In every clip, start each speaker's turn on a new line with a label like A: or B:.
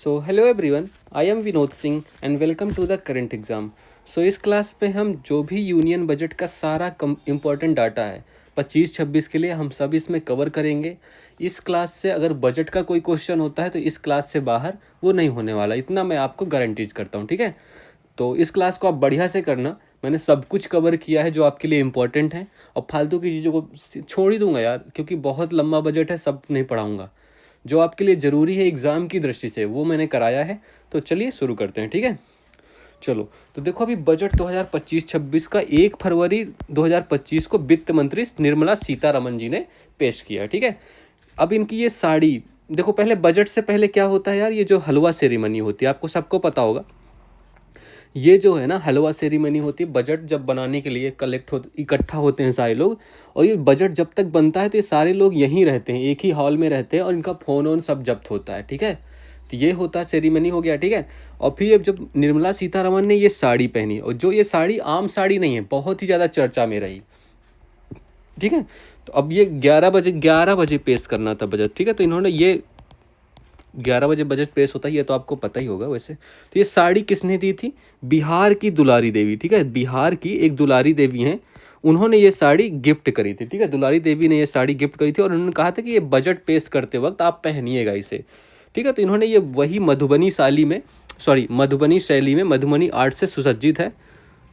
A: So hello everyone, I am Vinod Singh and welcome to the current exam. So इस class में हम जो भी यूनियन बजट का सारा इम्पोर्टेंट डाटा है 25-26 के लिए हम सब इसमें कवर करेंगे। इस क्लास से अगर बजट का कोई क्वेश्चन होता है तो इस क्लास से बाहर वो नहीं होने वाला, इतना मैं आपको गारंटीज करता हूँ। ठीक है, तो इस क्लास को आप बढ़िया से करना। मैंने सब कुछ कवर किया है जो आपके लिए इम्पोर्टेंट है, और फालतू की चीज़ों को छोड़ ही दूंगा यार, क्योंकि बहुत लंबा बजट है, सब नहीं पढ़ाऊँगा। जो आपके लिए ज़रूरी है एग्ज़ाम की दृष्टि से वो मैंने कराया है। तो चलिए शुरू करते हैं। ठीक है, चलो। तो देखो, अभी बजट 2025-26 का 1 फरवरी 2025 को वित्त मंत्री निर्मला सीतारमण जी ने पेश किया। ठीक है, अब इनकी ये साड़ी देखो। पहले बजट से पहले क्या होता है यार, ये जो हलवा सेरेमनी होती है, आपको सबको पता होगा। ये जो है ना हलवा सेरेमनी होती है, बजट जब बनाने के लिए इकट्ठा होते हैं सारे लोग। और ये बजट जब तक बनता है तो ये सारे लोग यहीं रहते हैं, एक ही हॉल में रहते हैं, और इनका फ़ोन वोन सब जब्त होता है। ठीक है, तो ये होता है सेरेमनी हो गया। ठीक है, और फिर जब निर्मला सीतारमण ने ये साड़ी पहनी, और जो ये साड़ी आम साड़ी नहीं है, बहुत ही ज़्यादा चर्चा में रही। ठीक है, तो अब ये 11 बजे पेश करना था बजट। ठीक है, तो इन्होंने ये 11 बजे बजट पेश होता है, ये तो आपको पता ही होगा वैसे। तो ये साड़ी किसने दी थी? बिहार की दुलारी देवी। ठीक है, बिहार की एक दुलारी देवी हैं, उन्होंने ये साड़ी गिफ्ट करी थी। ठीक है, दुलारी देवी ने ये साड़ी गिफ्ट करी थी, और उन्होंने कहा था कि ये बजट पेश करते वक्त आप पहनिएगा इसे। ठीक है, तो इन्होंने ये वही मधुबनी शैली में मधुबनी आर्ट से सुसज्जित है।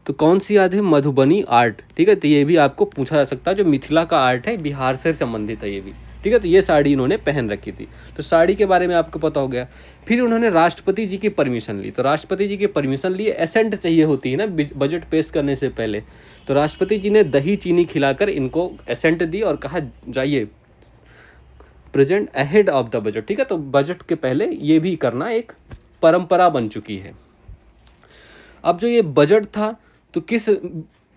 A: तो कौन सी याद है? मधुबनी आर्ट। ठीक है, तो ये भी आपको पूछा जा सकता है, जो मिथिला का आर्ट है, बिहार से संबंधित है ये भी। ठीक है, तो ये साड़ी इन्होंने पहन रखी थी। तो साड़ी के बारे में आपको पता हो गया। फिर उन्होंने राष्ट्रपति जी की परमिशन ली। तो राष्ट्रपति जी की परमिशन लिए, एसेंट चाहिए होती है ना बजट पेश करने से पहले। तो राष्ट्रपति जी ने दही चीनी खिलाकर इनको एसेंट दी और कहा जाइए present ahead of the budget. ठीक है, तो बजट के पहले ये भी करना एक परंपरा बन चुकी है। अब जो ये बजट था तो किस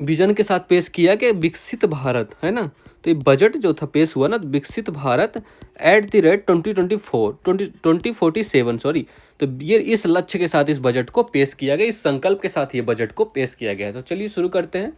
A: विजन के साथ पेश किया कि विकसित भारत, है ना। तो ये बजट जो था पेश हुआ ना, तो विकसित Bharat at the rate 2047 sorry. तो ये इस लक्ष्य के साथ इस बजट को पेश किया गया, इस संकल्प के साथ ये बजट को पेश किया गया है। तो चलिए शुरू करते हैं।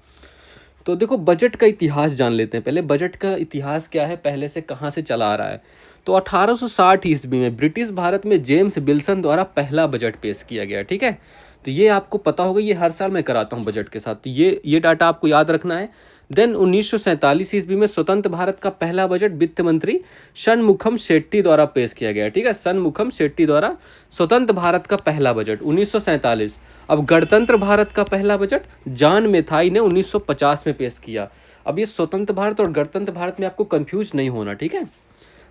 A: तो देखो, बजट का इतिहास जान लेते हैं पहले। बजट का इतिहास क्या है, पहले से कहाँ से चला आ रहा है। तो 1860 ईस्वी में ब्रिटिश भारत में जेम्स विल्सन द्वारा पहला बजट पेश किया गया। ठीक है, तो ये आपको पता होगा, ये हर साल मैं कराता हूँ बजट के साथ, तो ये डाटा आपको याद रखना है। देन 1947 ईस्वी में स्वतंत्र भारत का पहला बजट वित्त मंत्री षणमुखम शेट्टी द्वारा पेश किया गया। ठीक है, षणमुखम शेट्टी द्वारा स्वतंत्र भारत का पहला बजट 1947। अब गणतंत्र भारत का पहला बजट जॉन मेथाई ने 1950 में पेश किया। अब ये स्वतंत्र भारत और गणतंत्र भारत में आपको कंफ्यूज नहीं होना। ठीक है,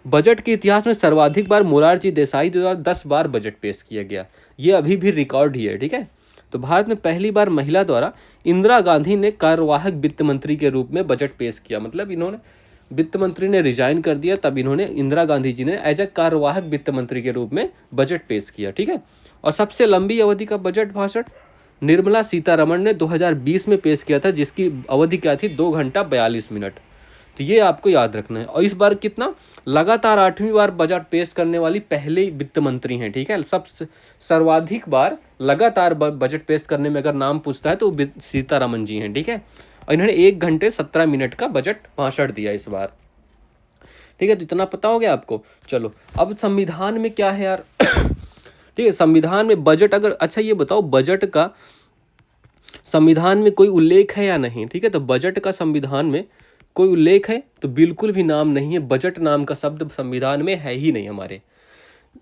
A: बजट के इतिहास में सर्वाधिक बार मोरारजी देसाई द्वारा 10 बार बजट पेश किया गया, ये अभी भी रिकॉर्ड ही है। ठीक है, तो भारत में पहली बार महिला द्वारा इंदिरा गांधी ने कार्यवाहक वित्त मंत्री के रूप में बजट पेश किया। मतलब इन्होंने, वित्त मंत्री ने रिजाइन कर दिया, तब इन्होंने, इंदिरा गांधी जी ने एज ए कार्यवाहक वित्त मंत्री के रूप में बजट पेश किया। ठीक है, और सबसे लंबी अवधि का बजट भाषण निर्मला सीतारमण ने 2020 में पेश किया था, जिसकी अवधि क्या थी? 2 घंटा 42 मिनट। तो ये आपको याद रखना है। और इस बार कितना, लगातार 8वीं बार बजट पेश करने वाली पहले वित्त मंत्री हैं। ठीक है, सर्वाधिक बार लगातार बजट पेश करने में अगर नाम पूछता है तो सीतारमण जी हैं। ठीक है, और इन्होंने 1 घंटे 17 मिनट का बजट भाषण दिया इस बार। ठीक है, तो इतना पता हो गया आपको। चलो, अब संविधान में क्या है यार। ठीक है, संविधान में बजट अगर, अच्छा ये बताओ, बजट का संविधान में कोई उल्लेख है या नहीं? ठीक है, तो बजट का संविधान में कोई उल्लेख है तो बिल्कुल भी नाम नहीं है। बजट नाम का शब्द संविधान में है ही नहीं हमारे।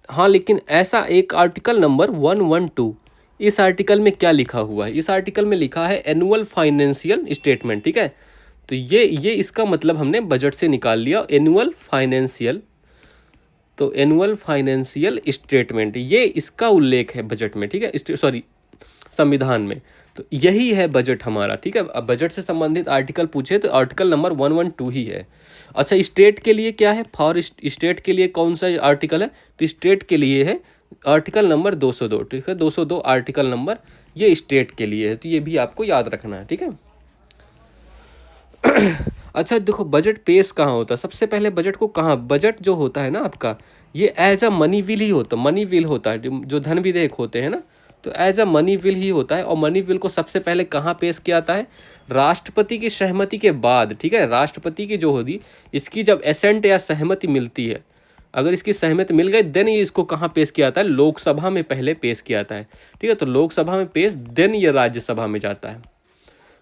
A: हाँ, लेकिन ऐसा एक आर्टिकल नंबर 112, इस आर्टिकल में क्या लिखा हुआ है? इस आर्टिकल में लिखा है एनुअल फाइनेंशियल स्टेटमेंट। ठीक है, तो ये इसका मतलब हमने बजट से निकाल लिया, एनुअल फाइनेंशियल। तो एनुअल फाइनेंशियल स्टेटमेंट, ये इसका उल्लेख है बजट में। ठीक है, सॉरी, संविधान में। तो यही है बजट हमारा। ठीक है, अब बजट से संबंधित आर्टिकल पूछे तो आर्टिकल नंबर 112 ही है। अच्छा, स्टेट के लिए क्या है? फॉर स्टेट के लिए कौन सा आर्टिकल है? तो स्टेट के लिए है आर्टिकल नंबर 202। ठीक है, 202 आर्टिकल नंबर, ये स्टेट के लिए है, तो ये भी आपको याद रखना है। ठीक है। अच्छा देखो, बजट पेश कहाँ होता है? सबसे पहले बजट को कहाँ, बजट जो होता है ना आपका, ये एज अ मनी विल ही होता है। मनी विल होता है, जो धन विधेयक होते हैं ना, तो एज अ मनी विल ही होता है। और मनी विल को सबसे पहले कहाँ पेश किया जाता है? राष्ट्रपति की सहमति के बाद। ठीक है, राष्ट्रपति की जो होगी, इसकी जब एसेंट या सहमति मिलती है, अगर इसकी सहमति मिल गई देन ये इसको कहाँ पेश किया जाता है, लोकसभा में पहले पेश किया जाता है। ठीक है, तो लोकसभा में पेश देन ये राज्यसभा में जाता है।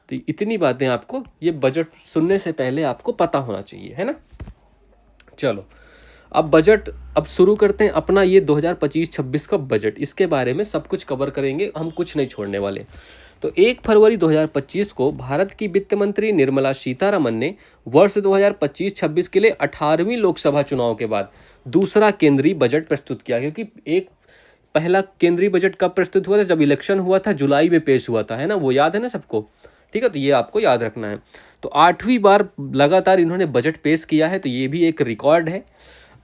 A: तो इतनी बातें आपको ये बजट सुनने से पहले आपको पता होना चाहिए, है ना। चलो अब बजट अब शुरू करते हैं अपना ये 2025-26 का बजट। इसके बारे में सब कुछ कवर करेंगे, हम कुछ नहीं छोड़ने वाले। तो 1 फरवरी 2025 को भारत की वित्त मंत्री निर्मला सीतारमन ने वर्ष 2025-26 के लिए 18वीं लोकसभा चुनाव के बाद दूसरा केंद्रीय बजट प्रस्तुत किया। क्योंकि एक पहला केंद्रीय बजट कब प्रस्तुत हुआ था, जब इलेक्शन हुआ था, जुलाई में पेश हुआ था, है ना, वो याद है ना सबको। ठीक है, तो ये आपको याद रखना है। तो 8वीं बार लगातार इन्होंने बजट पेश किया है, तो ये भी एक रिकॉर्ड है।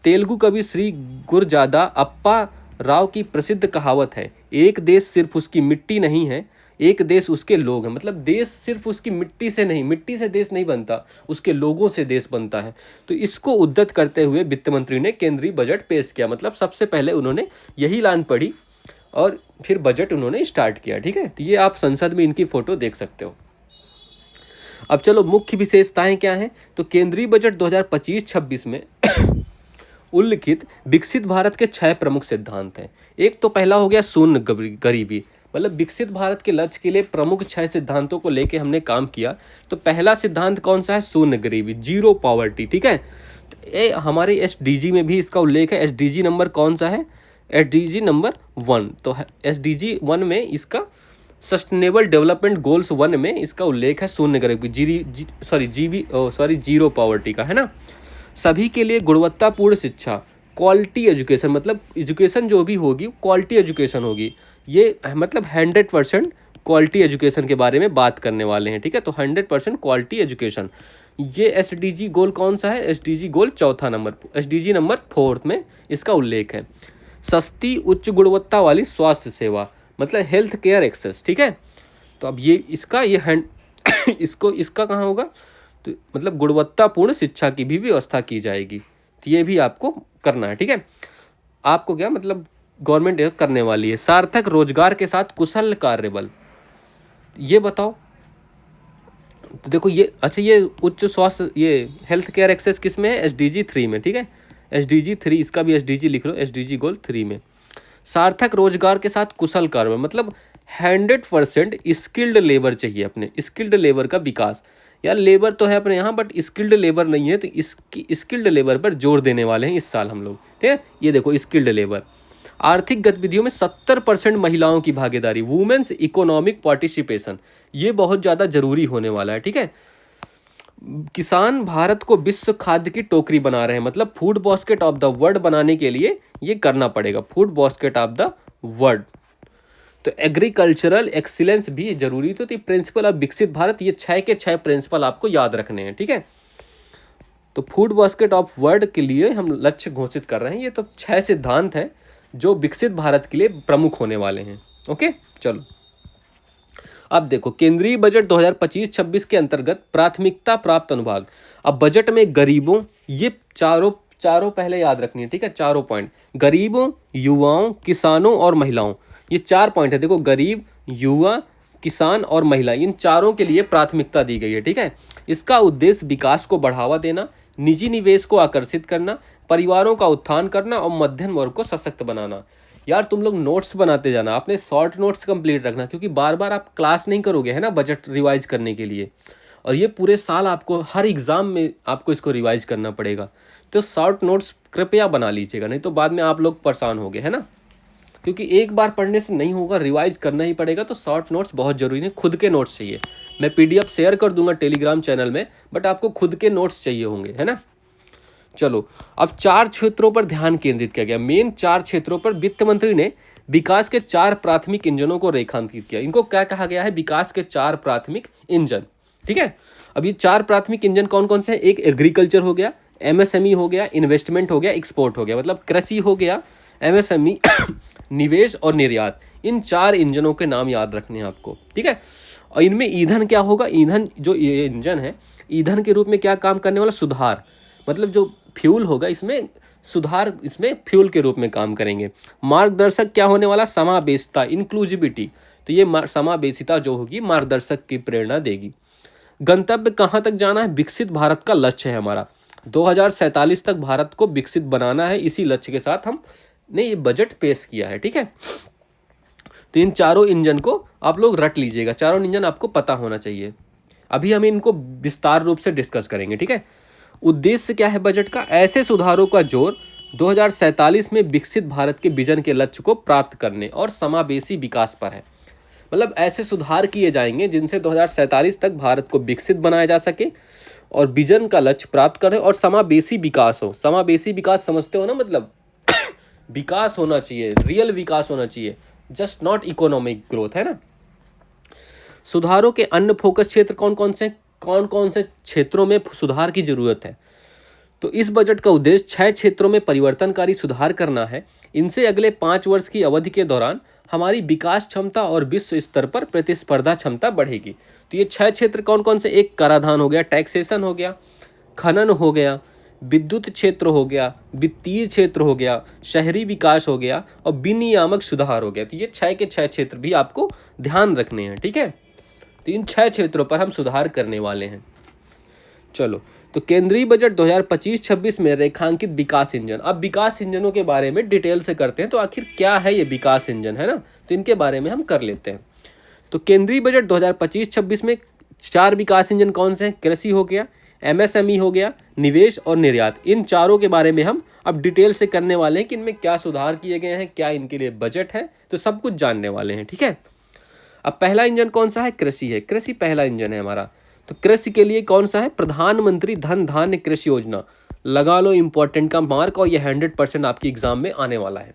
A: तेलुगु कवि श्री गुरजादा अप्पा राव की प्रसिद्ध कहावत है, एक देश सिर्फ उसकी मिट्टी नहीं है, एक देश उसके लोग हैं। मतलब देश सिर्फ उसकी मिट्टी से नहीं, मिट्टी से देश नहीं बनता, उसके लोगों से देश बनता है। तो इसको उद्धृत करते हुए वित्त मंत्री ने केंद्रीय बजट पेश किया। मतलब सबसे पहले उन्होंने यही लाइन पढ़ी और फिर बजट उन्होंने स्टार्ट किया। ठीक है, तो ये आप संसद में इनकी फोटो देख सकते हो। अब चलो मुख्य विशेषताएं क्या हैं। तो केंद्रीय बजट 2025-26 में उल्लिखित विकसित भारत के 6 प्रमुख सिद्धांत हैं। एक तो पहला हो गया शून्य गरीबी, मतलब विकसित भारत के लक्ष्य के लिए प्रमुख 6 सिद्धांतों को लेके हमने काम किया। तो पहला सिद्धांत कौन सा है, शून्य गरीबी, जीरो पॉवर्टी। ठीक है, तो ये हमारे SDG में भी इसका उल्लेख है। SDG नंबर कौन सा है, SDG नंबर 1। तो SDG 1 में इसका सस्टेनेबल डेवलपमेंट गोल्स 1 में इसका उल्लेख है शून्य गरीबी, जीरो पॉवर्टी का, है ना। सभी के लिए गुणवत्तापूर्ण शिक्षा, क्वालिटी एजुकेशन, मतलब एजुकेशन जो भी होगी क्वालिटी एजुकेशन होगी। ये मतलब 100% क्वालिटी एजुकेशन के बारे में बात करने वाले हैं। ठीक है, तो 100% क्वालिटी एजुकेशन, ये SDG गोल कौन सा है, SDG गोल चौथा नंबर, SDG नंबर 4 में इसका उल्लेख है। सस्ती उच्च गुणवत्ता वाली स्वास्थ्य सेवा, मतलब हेल्थ केयर एक्सेस। ठीक है, तो अब ये इसका इसका कहाँ होगा, तो मतलब गुणवत्तापूर्ण शिक्षा की भी व्यवस्था की जाएगी। तो ये भी आपको करना है। ठीक है, आपको क्या मतलब गवर्नमेंट करने वाली है। सार्थक रोजगार के साथ कुशल कार्यबल, ये बताओ। तो देखो ये अच्छा, ये उच्च स्वास्थ्य, ये हेल्थ केयर एक्सेस किस में है, SDG 3 में। ठीक है, SDG 3, इसका भी SDG लिख लो, SDG गोल 3 में। सार्थक रोजगार के साथ कुशल कार्यबल, मतलब 100% स्किल्ड लेबर चाहिए, अपने स्किल्ड लेबर का विकास। यार लेबर तो है अपने यहाँ, बट स्किल्ड लेबर नहीं है, तो इसकी स्किल्ड लेबर पर जोर देने वाले हैं इस साल हम लोग। ठीक है, ये देखो स्किल्ड लेबर। आर्थिक गतिविधियों में 70% महिलाओं की भागीदारी, वुमेन्स इकोनॉमिक पार्टिसिपेशन, ये बहुत ज़्यादा जरूरी होने वाला है। ठीक है, किसान भारत को विश्व खाद्य की टोकरी बना रहे हैं, मतलब food basket of the world बनाने के लिए ये करना पड़ेगा, food basket of the world. तो एग्रीकल्चरल एक्सीलेंस भी जरूरी। तो प्रिंसिपल ऑफ विकसित भारत, ये 6 के 6 प्रिंसिपल आपको याद रखने हैं। ठीक है, तो फूड बास्केट ऑफ वर्ल्ड के लिए हम लक्ष्य घोषित कर रहे हैं। ये तो 6 सिद्धांत हैं जो विकसित भारत के लिए प्रमुख होने वाले हैं। ओके, चलो अब देखो केंद्रीय बजट 2025-26 के अंतर्गत प्राथमिकता प्राप्त अनुभाग। अब बजट में गरीबों, ये चारों पहले याद रखनी है। ठीक है, चारों पॉइंट, गरीबों, युवाओं, किसानों और महिलाओं, ये 4 पॉइंट है। देखो गरीब, युवा, किसान और महिला, इन चारों के लिए प्राथमिकता दी गई है। ठीक है, इसका उद्देश्य विकास को बढ़ावा देना, निजी निवेश को आकर्षित करना, परिवारों का उत्थान करना और मध्यम वर्ग को सशक्त बनाना। यार तुम लोग नोट्स बनाते जाना, आपने शॉर्ट नोट्स कंप्लीट रखना, क्योंकि बार बार आप क्लास नहीं करोगे, है ना, बजट रिवाइज करने के लिए। और ये पूरे साल आपको हर एग्ज़ाम में आपको इसको रिवाइज करना पड़ेगा। तो शॉर्ट नोट्स कृपया बना लीजिएगा, नहीं तो बाद में आप लोग परेशान होगे, है ना। क्योंकि एक बार पढ़ने से नहीं होगा, रिवाइज करना ही पड़ेगा। तो शॉर्ट नोट्स बहुत ज़रूरी है, खुद के नोट्स चाहिए। मैं PDF शेयर कर दूंगा टेलीग्राम चैनल में, बट आपको खुद के नोट्स चाहिए होंगे, है ना। चलो अब 4 क्षेत्रों पर ध्यान केंद्रित किया गया। मेन 4 क्षेत्रों पर वित्त मंत्री ने विकास के 4 प्राथमिक इंजनों को रेखांकित किया। इनको क्या कहा गया है, विकास के 4 प्राथमिक इंजन। ठीक है, अब ये 4 प्राथमिक इंजन कौन कौन से हैं। एक एग्रीकल्चर हो गया, MSME हो गया, इन्वेस्टमेंट हो गया, एक्सपोर्ट हो गया, मतलब कृषि हो गया, MSME निवेश और निर्यात। इन 4 इंजनों के नाम याद रखने हैं आपको। ठीक है, और इनमें ईंधन क्या होगा, ईंधन जो ये इंजन है, ईंधन के रूप में क्या काम करने वाला, सुधार, मतलब जो फ्यूल होगा इसमें सुधार, इसमें फ्यूल के रूप में काम करेंगे। मार्गदर्शक क्या होने वाला, समावेशिता, इंक्लूसिविटी। तो ये समावेशिता जो होगी मार्गदर्शक की प्रेरणा देगी। गंतव्य कहाँ तक जाना है, विकसित भारत का लक्ष्य है हमारा। 2047 तक भारत को विकसित बनाना है, इसी लक्ष्य के साथ हमने ये बजट पेश किया है। ठीक है, तो इन चारों इंजन को आप लोग रट लीजिएगा, चारों इंजन आपको पता होना चाहिए। अभी हम इनको विस्तार रूप से डिस्कस करेंगे। ठीक है, उद्देश्य क्या है बजट का? ऐसे सुधारों का जोर 2047 में विकसित भारत के विजन के लक्ष्य को प्राप्त करने और समावेशी विकास पर है। मतलब ऐसे सुधार किए जाएंगे जिनसे 2047 तक भारत को विकसित बनाया जा सके और विजन का लक्ष्य प्राप्त करें और समावेशी विकास हो। समावेशी विकास समझते हो ना, मतलब विकास होना चाहिए, रियल विकास होना चाहिए, जस्ट नॉट इकोनॉमिक ग्रोथ, है ना। सुधारों के अन्य फोकस क्षेत्र कौन कौन से क्षेत्रों में सुधार की जरूरत है? तो इस बजट का उद्देश्य 6 क्षेत्रों में परिवर्तनकारी सुधार करना है। इनसे अगले 5 वर्ष की अवधि के दौरान हमारी विकास क्षमता और विश्व स्तर पर प्रतिस्पर्धा क्षमता बढ़ेगी। तो ये 6 क्षेत्र कौन कौन से? एक कराधान हो गया, टैक्सेशन हो गया, खनन हो गया, विद्युत क्षेत्र हो गया, वित्तीय क्षेत्र हो गया, शहरी विकास हो गया और विनियामक सुधार हो गया। तो ये 6 के 6 क्षेत्र भी आपको ध्यान रखने हैं। ठीक है, तो इन 6 क्षेत्रों पर हम सुधार करने वाले हैं। चलो, तो केंद्रीय बजट 2025-26 में रेखांकित विकास इंजन। अब विकास इंजनों के बारे में डिटेल से करते हैं। तो आखिर क्या है ये विकास इंजन, है ना, तो इनके बारे में हम कर लेते हैं। तो केंद्रीय बजट 2025-26 में 4 विकास इंजन कौन से हैं? कृषि हो गया, MSME हो गया, निवेश और निर्यात। इन चारों के बारे में हम अब डिटेल से करने वाले हैं कि इनमें क्या सुधार किए गए हैं, क्या इनके लिए बजट है, तो सब कुछ जानने वाले हैं। ठीक है, अब पहला इंजन कौन सा है? कृषि है। कृषि पहला इंजन है हमारा। तो कृषि के लिए कौन सा है? प्रधानमंत्री धन धान्य कृषि योजना। लगा लो इंपॉर्टेंट का मार्क, और ये 100% आपकी एग्जाम में आने वाला है।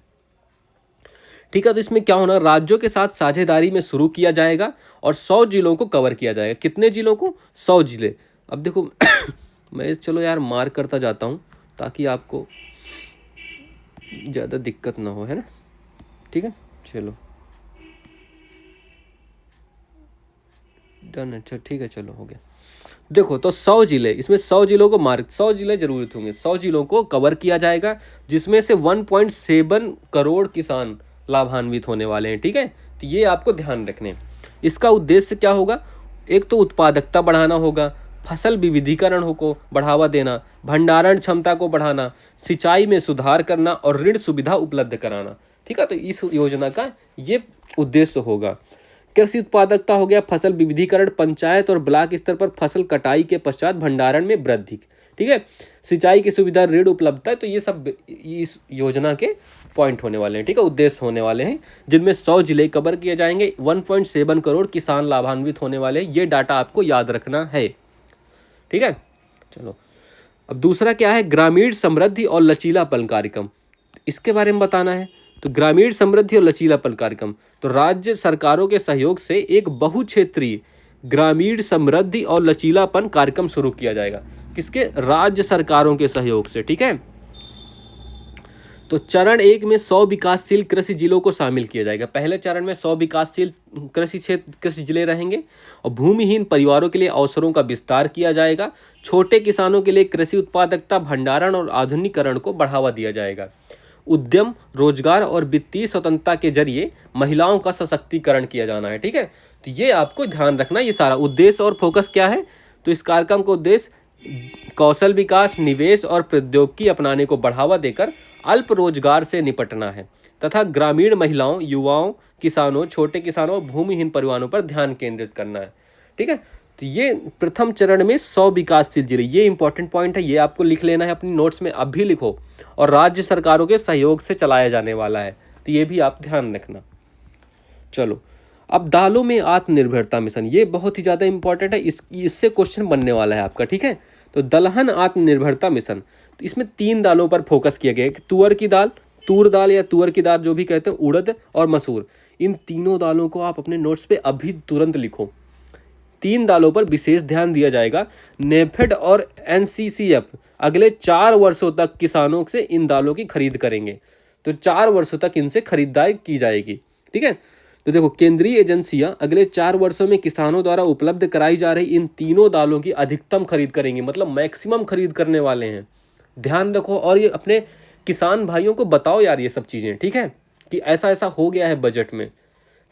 A: ठीक है, तो इसमें क्या होना, राज्यों के साथ साझेदारी में शुरू किया जाएगा और 100 जिलों को कवर किया जाएगा। कितने जिलों को? 100 जिले। अब देखो मैं चलो यार मार्क करता जाता हूँ ताकि आपको ज़्यादा दिक्कत ना हो, है ना। ठीक है, चलो डन। अच्छा ठीक है, चलो हो गया। देखो, तो 100 जिले, इसमें 100 जिलों को मार्क, 100 जिले जरूरत होंगे, 100 जिलों को कवर किया जाएगा, जिसमें से 1.7 करोड़ किसान लाभान्वित होने वाले हैं। ठीक है, तो ये आपको ध्यान रखने। इसका उद्देश्य क्या होगा? एक तो उत्पादकता बढ़ाना होगा, फसल विविधीकरण को बढ़ावा देना, भंडारण क्षमता को बढ़ाना, सिंचाई में सुधार करना और ऋण सुविधा उपलब्ध कराना। ठीक है, तो इस योजना का ये उद्देश्य होगा। कृषि उत्पादकता हो गया, फसल विविधीकरण, पंचायत और ब्लॉक स्तर पर फसल कटाई के पश्चात भंडारण में वृद्धि। ठीक है, सिंचाई की सुविधा, ऋण उपलब्धता, तो ये सब इस योजना के पॉइंट होने वाले हैं। ठीक है, उद्देश्य होने वाले हैं, जिनमें 100 जिले कवर किए जाएंगे, 1.7 करोड़ किसान लाभान्वित होने वाले हैं। ये डाटा आपको याद रखना है। ठीक है, चलो अब दूसरा क्या है? ग्रामीण समृद्धि और लचीलापन कार्यक्रम। इसके बारे में बताना है। तो ग्रामीण समृद्धि और लचीलापन कार्यक्रम, तो राज्य सरकारों के सहयोग से एक बहुक्षेत्रीय ग्रामीण समृद्धि और लचीलापन कार्यक्रम शुरू किया जाएगा। किसके? राज्य सरकारों के सहयोग से। ठीक है, तो चरण 1 में 100 विकासशील कृषि जिलों को शामिल किया जाएगा। पहले चरण में 100 विकासशील कृषि जिले रहेंगे और भूमिहीन परिवारों के लिए अवसरों का विस्तार किया जाएगा। छोटे किसानों के लिए कृषि उत्पादकता, भंडारण और आधुनिकीकरण को बढ़ावा दिया जाएगा। उद्यम, रोजगार और वित्तीय स्वतंत्रता के जरिए महिलाओं का सशक्तिकरण किया जाना है। ठीक है, तो ये आपको ध्यान रखना। ये सारा उद्देश्य और फोकस क्या है? तो इस कार्यक्रम का उद्देश्य कौशल विकास, निवेश और प्रौद्योगिकी अपनाने को बढ़ावा देकर अल्प रोजगार से निपटना है तथा ग्रामीण महिलाओं, युवाओं, किसानों, छोटे किसानों और भूमिहीन परिवारों पर ध्यान केंद्रित करना है। ठीक है, तो ये प्रथम चरण में 100 विकासशील जिले, ये इंपॉर्टेंट पॉइंट है, ये आपको लिख लेना है अपनी नोट्स में, अब भी लिखो। और राज्य सरकारों के सहयोग से चलाया जाने वाला है, तो ये भी आप ध्यान रखना। चलो, अब दालों में आत्मनिर्भरता मिशन, ये बहुत ही ज़्यादा इंपॉर्टेंट है, इससे क्वेश्चन बनने वाला है आपका। ठीक है, तो दलहन आत्मनिर्भरता मिशन, तो इसमें 3 दालों पर फोकस किया गया है। तुअर की दाल, तूर दाल या तुअर की दाल जो भी कहते हैं, उड़द और मसूर, इन तीनों दालों को आप अपने नोट्स पे अभी तुरंत लिखो। 3 दालों पर विशेष ध्यान दिया जाएगा। नेफेड और NCCF अगले 4 वर्षों तक किसानों से इन दालों की खरीद करेंगे, तो 4 वर्षों तक इनसे खरीदारी की जाएगी। ठीक है, तो देखो, केंद्रीय एजेंसियां अगले 4 वर्षों में किसानों द्वारा उपलब्ध कराई जा रही इन तीनों दालों की अधिकतम खरीद करेंगी, मतलब मैक्सिमम खरीद करने वाले हैं। ध्यान रखो, और ये अपने किसान भाइयों को बताओ यार ये सब चीज़ें। ठीक है, कि ऐसा ऐसा हो गया है बजट में,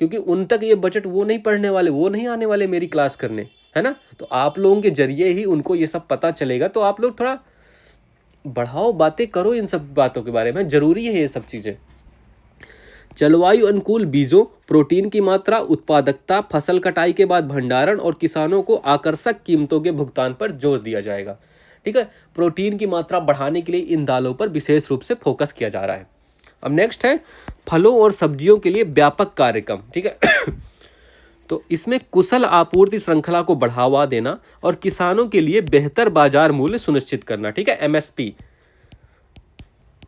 A: क्योंकि उन तक ये बजट वो नहीं पढ़ने वाले, वो नहीं आने वाले मेरी क्लास करने, है ना। तो आप लोगों के जरिए ही उनको ये सब पता चलेगा, तो आप लोग थोड़ा बढ़ाओ, बातें करो इन सब बातों के बारे में, जरूरी है ये सब चीज़ें। जलवायु अनुकूल बीजों, प्रोटीन की मात्रा, उत्पादकता, फसल कटाई के बाद भंडारण और किसानों को आकर्षक कीमतों के भुगतान पर जोर दिया जाएगा। ठीक है, प्रोटीन की मात्रा बढ़ाने के लिए इन दालों पर विशेष रूप से फोकस किया जा रहा है। अब नेक्स्ट है फलों और सब्जियों के लिए व्यापक कार्यक्रम। ठीक है तो इसमें कुशल आपूर्ति श्रृंखला को बढ़ावा देना और किसानों के लिए बेहतर बाजार मूल्य सुनिश्चित करना। ठीक है, एमएसपी।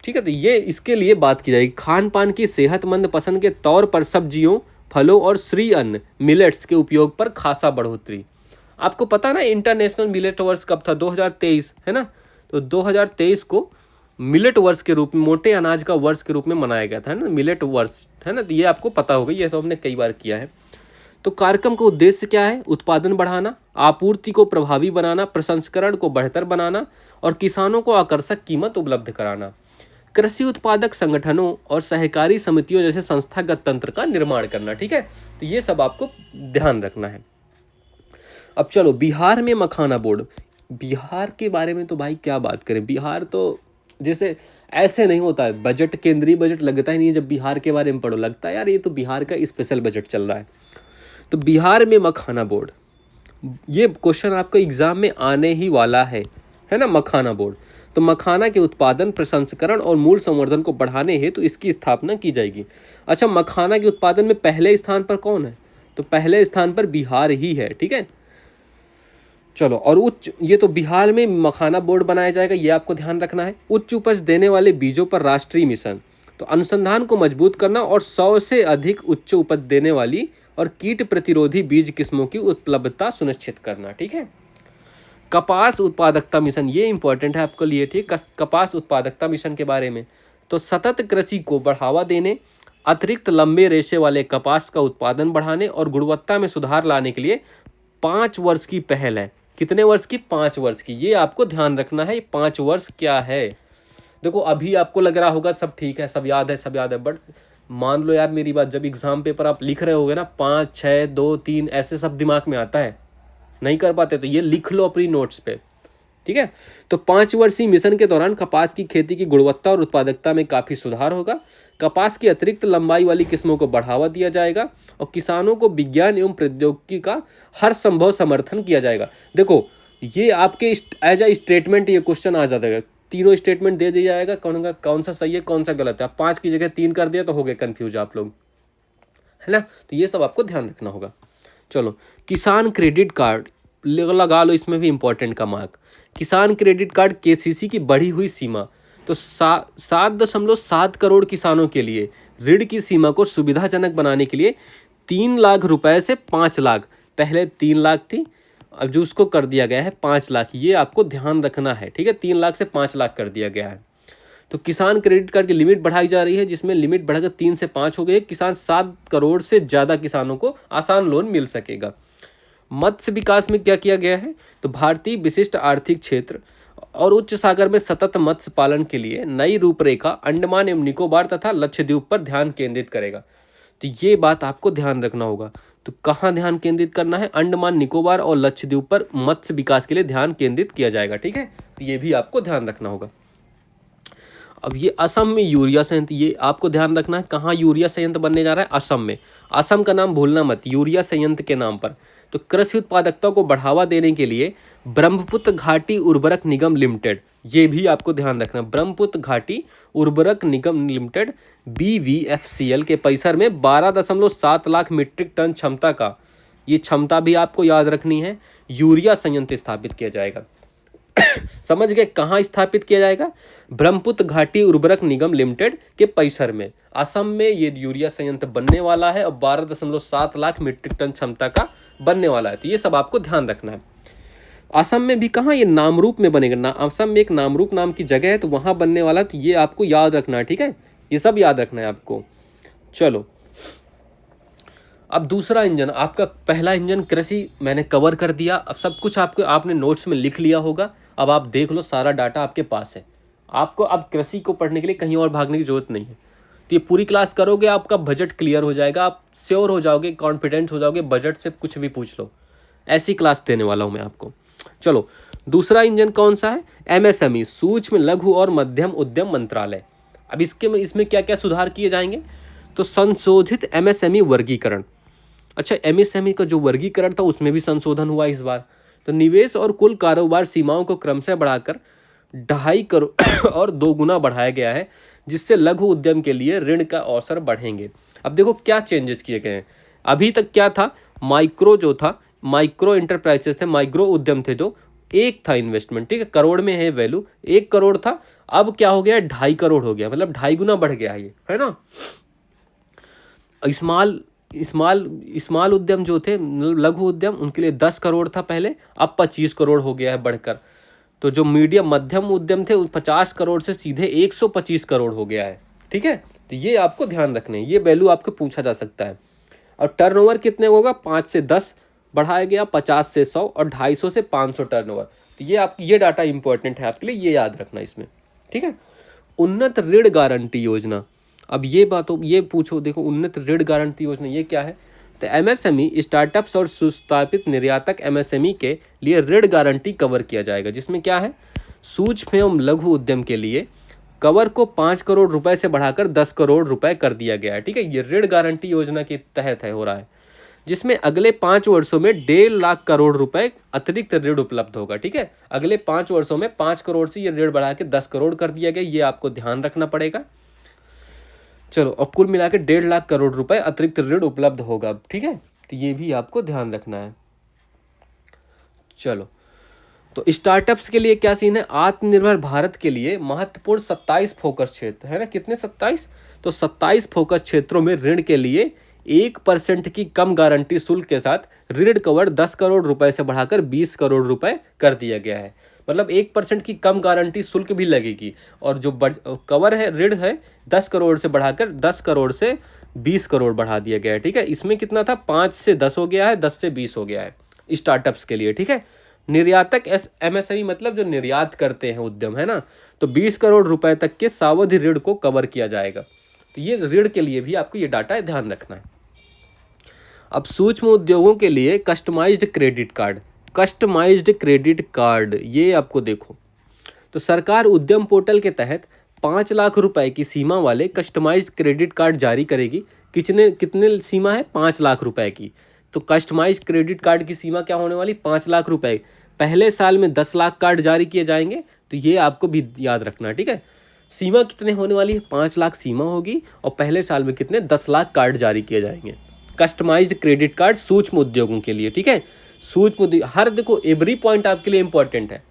A: ठीक है, तो ये इसके लिए बात की जाएगी। खान पान की सेहतमंद पसंद के तौर पर सब्जियों, फलों और श्री अन्न मिलेट्स के उपयोग पर खासा बढ़ोतरी। आपको पता ना इंटरनेशनल मिलेट वर्ष कब था? 2023 है ना। तो 2023 को मिलेट वर्ष के रूप में, मोटे अनाज का वर्ष के रूप में मनाया गया था, है ना, मिलेट वर्ष, है ना। तो ये आपको पता होगा, ये तो हमने कई बार किया है। तो कार्यक्रम का उद्देश्य क्या है? उत्पादन बढ़ाना, आपूर्ति को प्रभावी बनाना, प्रसंस्करण को बेहतर बनाना और किसानों को आकर्षक कीमत उपलब्ध कराना। कृषि उत्पादक संगठनों और सहकारी समितियों जैसे संस्थागत तंत्र का निर्माण करना। ठीक है, तो ये सब आपको ध्यान रखना है। अब चलो बिहार में मखाना बोर्ड। बिहार के बारे में तो भाई क्या बात करें, बिहार तो जैसे ऐसे नहीं होता है, बजट केंद्रीय बजट लगता ही नहीं है जब बिहार के बारे में पढ़ो, लगता है यार ये तो बिहार का स्पेशल बजट चल रहा है। तो बिहार में मखाना बोर्ड, ये क्वेश्चन आपको एग्जाम में आने ही वाला है ना। मखाना बोर्ड, तो मखाना के उत्पादन, प्रसंस्करण और मूल्य संवर्धन को बढ़ाने हेतु तो इसकी स्थापना की जाएगी। अच्छा, मखाना के उत्पादन में पहले स्थान पर कौन है? तो पहले स्थान पर बिहार ही है। ठीक है, चलो, और उच्च, ये तो बिहार में मखाना बोर्ड बनाया जाएगा, ये आपको ध्यान रखना है। उच्च उपज देने वाले बीजों पर राष्ट्रीय मिशन, तो अनुसंधान को मजबूत करना और 100 से अधिक उच्च उपज देने वाली और कीट प्रतिरोधी बीज किस्मों की उपलब्धता सुनिश्चित करना। ठीक है, कपास उत्पादकता मिशन, ये इंपॉर्टेंट है आपके लिए। ठीक, कपास उत्पादकता मिशन के बारे में, तो सतत कृषि को बढ़ावा देने, अतिरिक्त लंबे रेशे वाले कपास का उत्पादन बढ़ाने और गुणवत्ता में सुधार लाने के लिए 5 वर्ष की पहल है। कितने वर्ष की? 5 वर्ष की। ये आपको ध्यान रखना है, 5 वर्ष क्या है। देखो अभी आपको लग रहा होगा सब ठीक है, सब याद है, सब याद है, बट मान लो यार मेरी बात, जब एग्जाम पेपर आप लिख रहे होगे ना, 5, 6, 2, 3 ऐसे सब दिमाग में आता है, नहीं कर पाते तो ये लिख लो अपनी नोट्स पे। ठीक है, तो 5 वर्षीय मिशन के दौरान कपास की खेती की गुणवत्ता और उत्पादकता में काफ़ी सुधार होगा। कपास की अतिरिक्त लंबाई वाली किस्मों को बढ़ावा दिया जाएगा और किसानों को विज्ञान एवं प्रौद्योगिकी का हर संभव समर्थन किया जाएगा। देखो ये आपके एज अ स्टेटमेंट ये क्वेश्चन आ जाता है, तीनों स्टेटमेंट दे दिया जाएगा, कौन सा सही है कौन सा गलत है। 5 की जगह 3 कर दिया तो हो गए कन्फ्यूज आप लोग, है ना। तो ये सब आपको ध्यान रखना होगा। चलो, किसान क्रेडिट कार्ड लगा लो, इसमें भी इंपॉर्टेंट का मार्क। किसान क्रेडिट कार्ड केसीसी की बढ़ी हुई सीमा, तो 7.7 करोड़ किसानों के लिए ऋण की सीमा को सुविधाजनक बनाने के लिए 3 लाख रुपए से 5 लाख, पहले 3 लाख थी, अब जो उसको कर दिया गया है 5 लाख, ये आपको ध्यान रखना है। ठीक है, 3 लाख से 5 लाख कर दिया गया है। तो किसान क्रेडिट कार्ड की लिमिट बढ़ाई जा रही है, जिसमें लिमिट बढ़ाकर 3 से 5 हो गई। किसान 7 करोड़ से ज़्यादा किसानों को आसान लोन मिल सकेगा। मत्स्य विकास में क्या किया गया है? तो भारतीय विशिष्ट आर्थिक क्षेत्र और उच्च सागर में सतत मत्स्य पालन के लिए नई रूपरेखा अंडमान एवं निकोबार तथा लक्षद्वीप पर ध्यान केंद्रित करेगा। तो ये बात आपको ध्यान रखना होगा। तो कहाँ ध्यान केंद्रित करना है? अंडमान निकोबार और लक्षद्वीप पर मत्स्य विकास के लिए ध्यान केंद्रित किया जाएगा। ठीक है, तो ये भी आपको ध्यान रखना होगा। अब ये असम में यूरिया संयंत्र, ये आपको ध्यान रखना है, कहाँ यूरिया संयंत्र बनने जा रहा है? असम में। असम का नाम भूलना मत, यूरिया संयंत्र के नाम पर। तो कृषि उत्पादकता को बढ़ावा देने के लिए ब्रह्मपुत्र घाटी उर्वरक निगम लिमिटेड, ये भी आपको ध्यान रखना, ब्रह्मपुत्र घाटी उर्वरक निगम लिमिटेड BVFCL के परिसर में 12.7 लाख मीट्रिक टन क्षमता का, ये क्षमता भी आपको याद रखनी है, यूरिया संयंत्र स्थापित किया जाएगा। समझ गए कहाँ स्थापित किया जाएगा? ब्रह्मपुत्र घाटी उर्वरक निगम लिमिटेड के परिसर में, असम में ये यूरिया संयंत्र बनने वाला है और 12.7 लाख मीट्रिक टन क्षमता का बनने वाला है। तो ये सब आपको ध्यान रखना है। असम में भी कहाँ? ये नामरूप में बनेगा, असम में एक नामरूप नाम की जगह है, तो वहाँ बनने वाला है। तो ये आपको याद रखना है। ठीक है, ये सब याद रखना है आपको। चलो, अब दूसरा इंजन, आपका पहला इंजन कृषि मैंने कवर कर दिया। अब सब कुछ आपने नोट्स में लिख लिया होगा। अब आप देख लो, सारा डाटा आपके पास है। आपको अब कृषि को पढ़ने के लिए कहीं और भागने की जरूरत नहीं है। तो ये पूरी क्लास करोगे, आपका बजट क्लियर हो जाएगा, आप श्योर हो जाओगे, कॉन्फिडेंट हो जाओगे, बजट से कुछ भी पूछ लो। ऐसी क्लास देने वाला हूँ मैं आपको। चलो, दूसरा इंजन कौन सा है? एमएसएमई, सूक्ष्म लघु और मध्यम उद्यम मंत्रालय। अब इसमें क्या क्या सुधार किए जाएंगे? तो संशोधित एमएसएमई वर्गीकरण। अच्छा, एमएसएमई का जो वर्गीकरण था उसमें भी संशोधन हुआ इस बार। तो निवेश और कुल कारोबार सीमाओं को क्रमशः बढ़ाकर 2.5 करोड़ और 2 गुना बढ़ाया गया है, जिससे लघु उद्यम के लिए ऋण का अवसर बढ़ेंगे। अब देखो क्या चेंजेस किए गए हैं। अभी तक क्या था, माइक्रो इंटरप्राइजेस थे, माइक्रो उद्यम थे, जो एक था इन्वेस्टमेंट, ठीक है, करोड़ में है वैल्यू, 1 करोड़ था, अब क्या हो गया, 2.5 करोड़ हो गया, मतलब 2.5 गुना बढ़ गया ये, है ना। स्मॉल स्मॉल स्मॉल उद्यम जो थे, मतलब लघु उद्यम, उनके लिए 10 करोड़ था पहले, अब 25 करोड़ हो गया है बढ़कर। तो जो मीडियम मध्यम उद्यम थे, 50 करोड़ से सीधे 125 करोड़ हो गया है, ठीक है। तो ये आपको ध्यान रखने हैं, ये वैल्यू आपको पूछा जा सकता है। और टर्नओवर कितने होगा, 5 से 10 बढ़ाया गया, 50 से 100 और 250 से 500 टर्नओवर। तो ये आपकी ये डाटा इंपॉर्टेंट है आपके लिए, ये याद रखना इसमें, ठीक है। उन्नत ऋण गारंटी योजना। अब ये बातों ये पूछो, देखो उन्नत ऋण गारंटी योजना ये क्या है? तो एमएसएमई, स्टार्टअप्स और सुस्थापित निर्यातक एमएसएमई के लिए ऋण गारंटी कवर किया जाएगा, जिसमें क्या है, सूक्ष्म एवं लघु उद्यम के लिए कवर को 5 करोड़ रुपए से बढ़ाकर 10 करोड़ रुपए कर दिया गया है, ठीक है। ये ऋण गारंटी योजना के तहत है, हो रहा है, जिसमें अगले 5 वर्षों में 1.5 लाख करोड़ रुपए अतिरिक्त ऋण उपलब्ध होगा, ठीक है। अगले 5 वर्षों में 5 करोड़ से ये ऋण बढ़ा के 10 करोड़ कर दिया गया, ये आपको ध्यान रखना पड़ेगा। चलो, और कुल मिला के 1.5 लाख करोड़ रुपए अतिरिक्त ऋण उपलब्ध होगा, ठीक है। तो ये भी आपको ध्यान रखना है। चलो, तो स्टार्टअप्स के लिए क्या सीन है? आत्मनिर्भर भारत के लिए महत्वपूर्ण 27 फोकस क्षेत्र है ना, कितने? 27। तो 27 फोकस क्षेत्रों में ऋण के लिए 1% की कम गारंटी शुल्क के साथ ऋण कवर 10 करोड़ रुपए से बढ़ाकर 20 करोड़ रुपए कर दिया गया है। मतलब 1% की कम गारंटी शुल्क भी लगेगी, और जो कवर है, ऋण है, 10 करोड़ से बढ़ाकर 10 करोड़ से 20 करोड़ बढ़ा दिया गया है, ठीक है। इसमें कितना था, 5 से 10 हो गया है, 10 से 20 हो गया है स्टार्टअप्स के लिए, ठीक है। निर्यातक एमएसएमई मतलब जो निर्यात करते हैं उद्यम, है ना, तो 20 करोड़ रुपए तक के सावधि ऋण को कवर किया जाएगा। तो ये ऋण के लिए भी आपको ये डाटा ध्यान रखना है। अब सूक्ष्म उद्योगों के लिए कस्टमाइज्ड क्रेडिट कार्ड, ये आपको देखो, तो सरकार उद्यम पोर्टल के तहत 5 लाख रुपए की सीमा वाले कस्टमाइज्ड क्रेडिट कार्ड जारी करेगी। कितने सीमा है? 5 लाख रुपए की। तो कस्टमाइज्ड क्रेडिट कार्ड की सीमा क्या होने वाली? 5 लाख रुपए। पहले साल में 10 लाख कार्ड जारी किए जाएंगे, तो ये आपको भी याद रखना, ठीक है। सीमा कितने होने वाली है? 5 लाख सीमा होगी, और पहले साल में कितने? 10 लाख कार्ड जारी किए जाएंगे। कस्टमाइज्ड क्रेडिट कार्ड सूक्ष्म उद्योगों के लिए, ठीक है। सूक्ष्म उद्योग, हर देखो एवरी पॉइंट आपके लिए इंपॉर्टेंट है,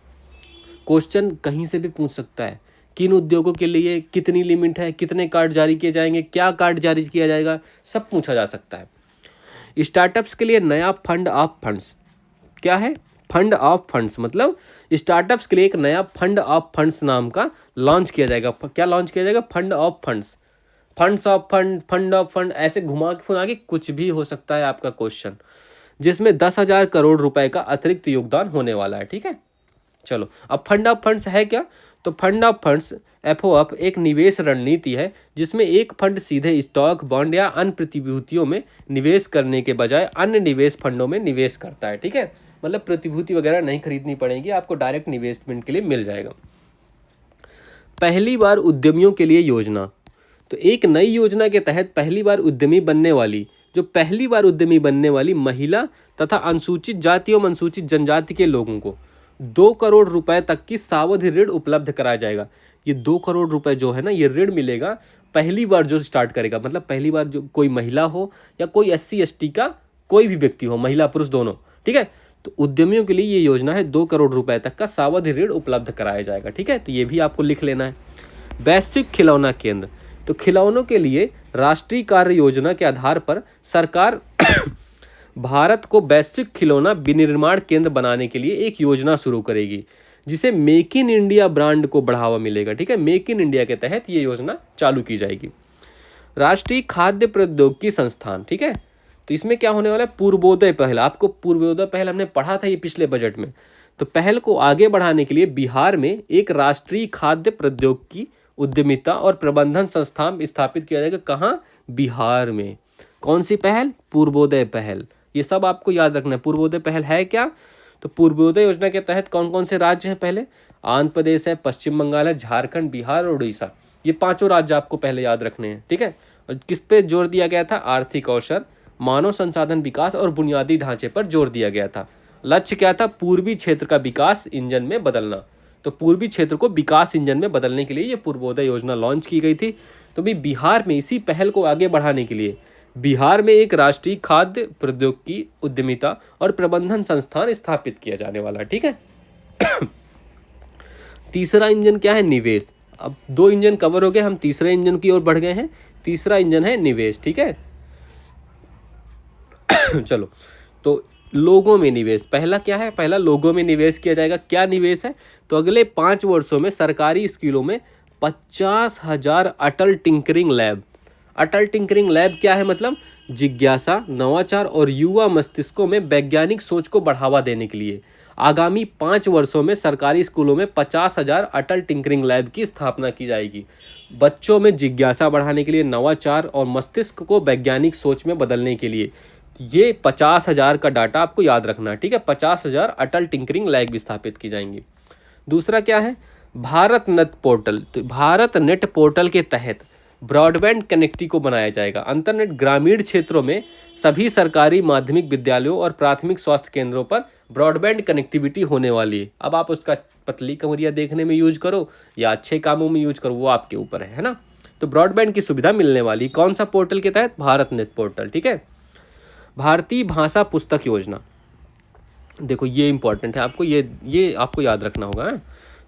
A: क्वेश्चन कहीं से भी पूछ सकता है। किन उद्योगों के लिए कितनी लिमिट है, कितने कार्ड जारी किए जाएंगे, क्या कार्ड जारी किया जाएगा, सब पूछा जा सकता है। स्टार्टअप्स के लिए नया फंड ऑफ फंड्स, क्या है? फंड ऑफ फंड्स, मतलब स्टार्टअप्स के लिए एक नया फंड ऑफ फंड्स नाम का लॉन्च किया जाएगा। क्या लॉन्च किया जाएगा? Fund of funds, funds of fund, fund of fund, ऐसे घुमा के फुना के कुछ भी हो सकता है आपका क्वेश्चन, जिसमें 10,000 करोड़ रुपए का अतिरिक्त योगदान होने वाला है, ठीक है। चलो, अब फंड ऑफ फंड्स है क्या? तो फंड ऑफ फंड्स एफओएफ एक निवेश रणनीति है, जिसमें एक फंड सीधे स्टॉक, बॉन्ड या अन्य प्रतिभूतियों में निवेश करने के बजाय अन्य निवेश फंडों में निवेश करता है, ठीक है। मतलब प्रतिभूति वगैरह नहीं खरीदनी पड़ेगी, आपको डायरेक्ट इन्वेस्टमेंट के लिए मिल जाएगा। पहली बार उद्यमियों के लिए योजना, तो एक नई योजना के तहत पहली बार उद्यमी बनने वाली महिला तथा अनुसूचित जाति एवं अनुसूचित जनजाति के लोगों को 2 करोड़ रुपए तक की सावधि ऋण उपलब्ध कराया जाएगा। ये 2 करोड़ रुपए जो है ना, ये ऋण मिलेगा पहली बार जो स्टार्ट करेगा, मतलब पहली बार जो कोई महिला हो या कोई SC ST का कोई भी व्यक्ति हो, महिला पुरुष दोनों, ठीक है। तो उद्यमियों के लिए ये योजना है, 2 करोड़ रुपए तक का सावधि ऋण उपलब्ध कराया जाएगा, ठीक है। तो ये भी आपको लिख लेना है। वैश्विक खिलौना केंद्र, तो खिलौनों के लिए राष्ट्रीय कार्य योजना के आधार पर सरकार भारत को वैश्विक खिलौना विनिर्माण केंद्र बनाने के लिए एक योजना शुरू करेगी, जिसे मेक इन इंडिया ब्रांड को बढ़ावा मिलेगा, ठीक है। मेक इन इंडिया के तहत ये योजना चालू की जाएगी। राष्ट्रीय खाद्य प्रौद्योगिकी संस्थान, ठीक है। तो इसमें क्या होने वाला है? पूर्वोदय पहल, आपको पूर्वोदय पहल हमने पढ़ा था ये पिछले बजट में। तो पहल को आगे बढ़ाने के लिए बिहार में एक राष्ट्रीय खाद्य प्रौद्योगिकी उद्यमिता और प्रबंधन संस्थान स्थापित किया जाएगा। कहाँ? बिहार में। कौन सी पहल? पूर्वोदय पहल। ये सब आपको याद रखना है। पूर्वोदय पहल है क्या? तो पूर्वोदय योजना के तहत कौन कौन से राज्य हैं? पहले आंध्र प्रदेश है, पश्चिम बंगाल है, झारखंड, बिहार और उड़ीसा। ये पांचों राज्य आपको पहले याद रखने हैं, ठीक है। और किस पे जोर दिया गया था? आर्थिक अवसर, मानव संसाधन विकास और बुनियादी ढांचे पर जोर दिया गया था। लक्ष्य क्या था? पूर्वी क्षेत्र का विकास इंजन में बदलना। तो पूर्वी क्षेत्र को विकास इंजन में बदलने के लिए ये पूर्वोदय योजना लॉन्च की गई थी। तो भाई बिहार में इसी पहल को आगे बढ़ाने के लिए बिहार में एक राष्ट्रीय खाद्य प्रौद्योगिकी उद्यमिता और प्रबंधन संस्थान स्थापित किया जाने वाला है, ठीक है। तीसरा इंजन क्या है? निवेश। अब दो इंजन कवर हो गए, हम तीसरे इंजन की ओर बढ़ गए हैं। तीसरा इंजन है निवेश, ठीक है। चलो, तो लोगों में निवेश पहला क्या है? पहला लोगों में निवेश किया जाएगा। क्या निवेश है? तो अगले 5 वर्षों में सरकारी स्कूलों में 50,000 अटल टिंकरिंग लैब। अटल टिंकरिंग लैब क्या है? मतलब जिज्ञासा, नवाचार और युवा मस्तिष्कों में वैज्ञानिक सोच को बढ़ावा देने के लिए आगामी 5 वर्षों में सरकारी स्कूलों में 50,000 अटल टिंकरिंग लैब की स्थापना की जाएगी। बच्चों में जिज्ञासा बढ़ाने के लिए, नवाचार और मस्तिष्क को वैज्ञानिक सोच में बदलने के लिए ये 50,000 का डाटा आपको याद रखना है, ठीक है। 50,000 अटल टिंकरिंग लैब स्थापित की जाएंगी। दूसरा क्या है? Bharat net portal. तो भारत नेट पोर्टल के तहत ब्रॉडबैंड कनेक्टिविटी को बनाया जाएगा। अंतरनेट ग्रामीण क्षेत्रों में सभी सरकारी माध्यमिक विद्यालयों और प्राथमिक स्वास्थ्य केंद्रों पर ब्रॉडबैंड कनेक्टिविटी होने वाली है। अब आप उसका पतली कमरिया देखने में यूज करो या अच्छे कामों में यूज करो, वो आपके ऊपर है ना। तो ब्रॉडबैंड की सुविधा मिलने वाली कौन सा पोर्टल के तहत? भारत नेट पोर्टल, ठीक है। भारतीय भाषा पुस्तक योजना, देखो ये इंपॉर्टेंट है, आपको ये आपको याद रखना होगा है?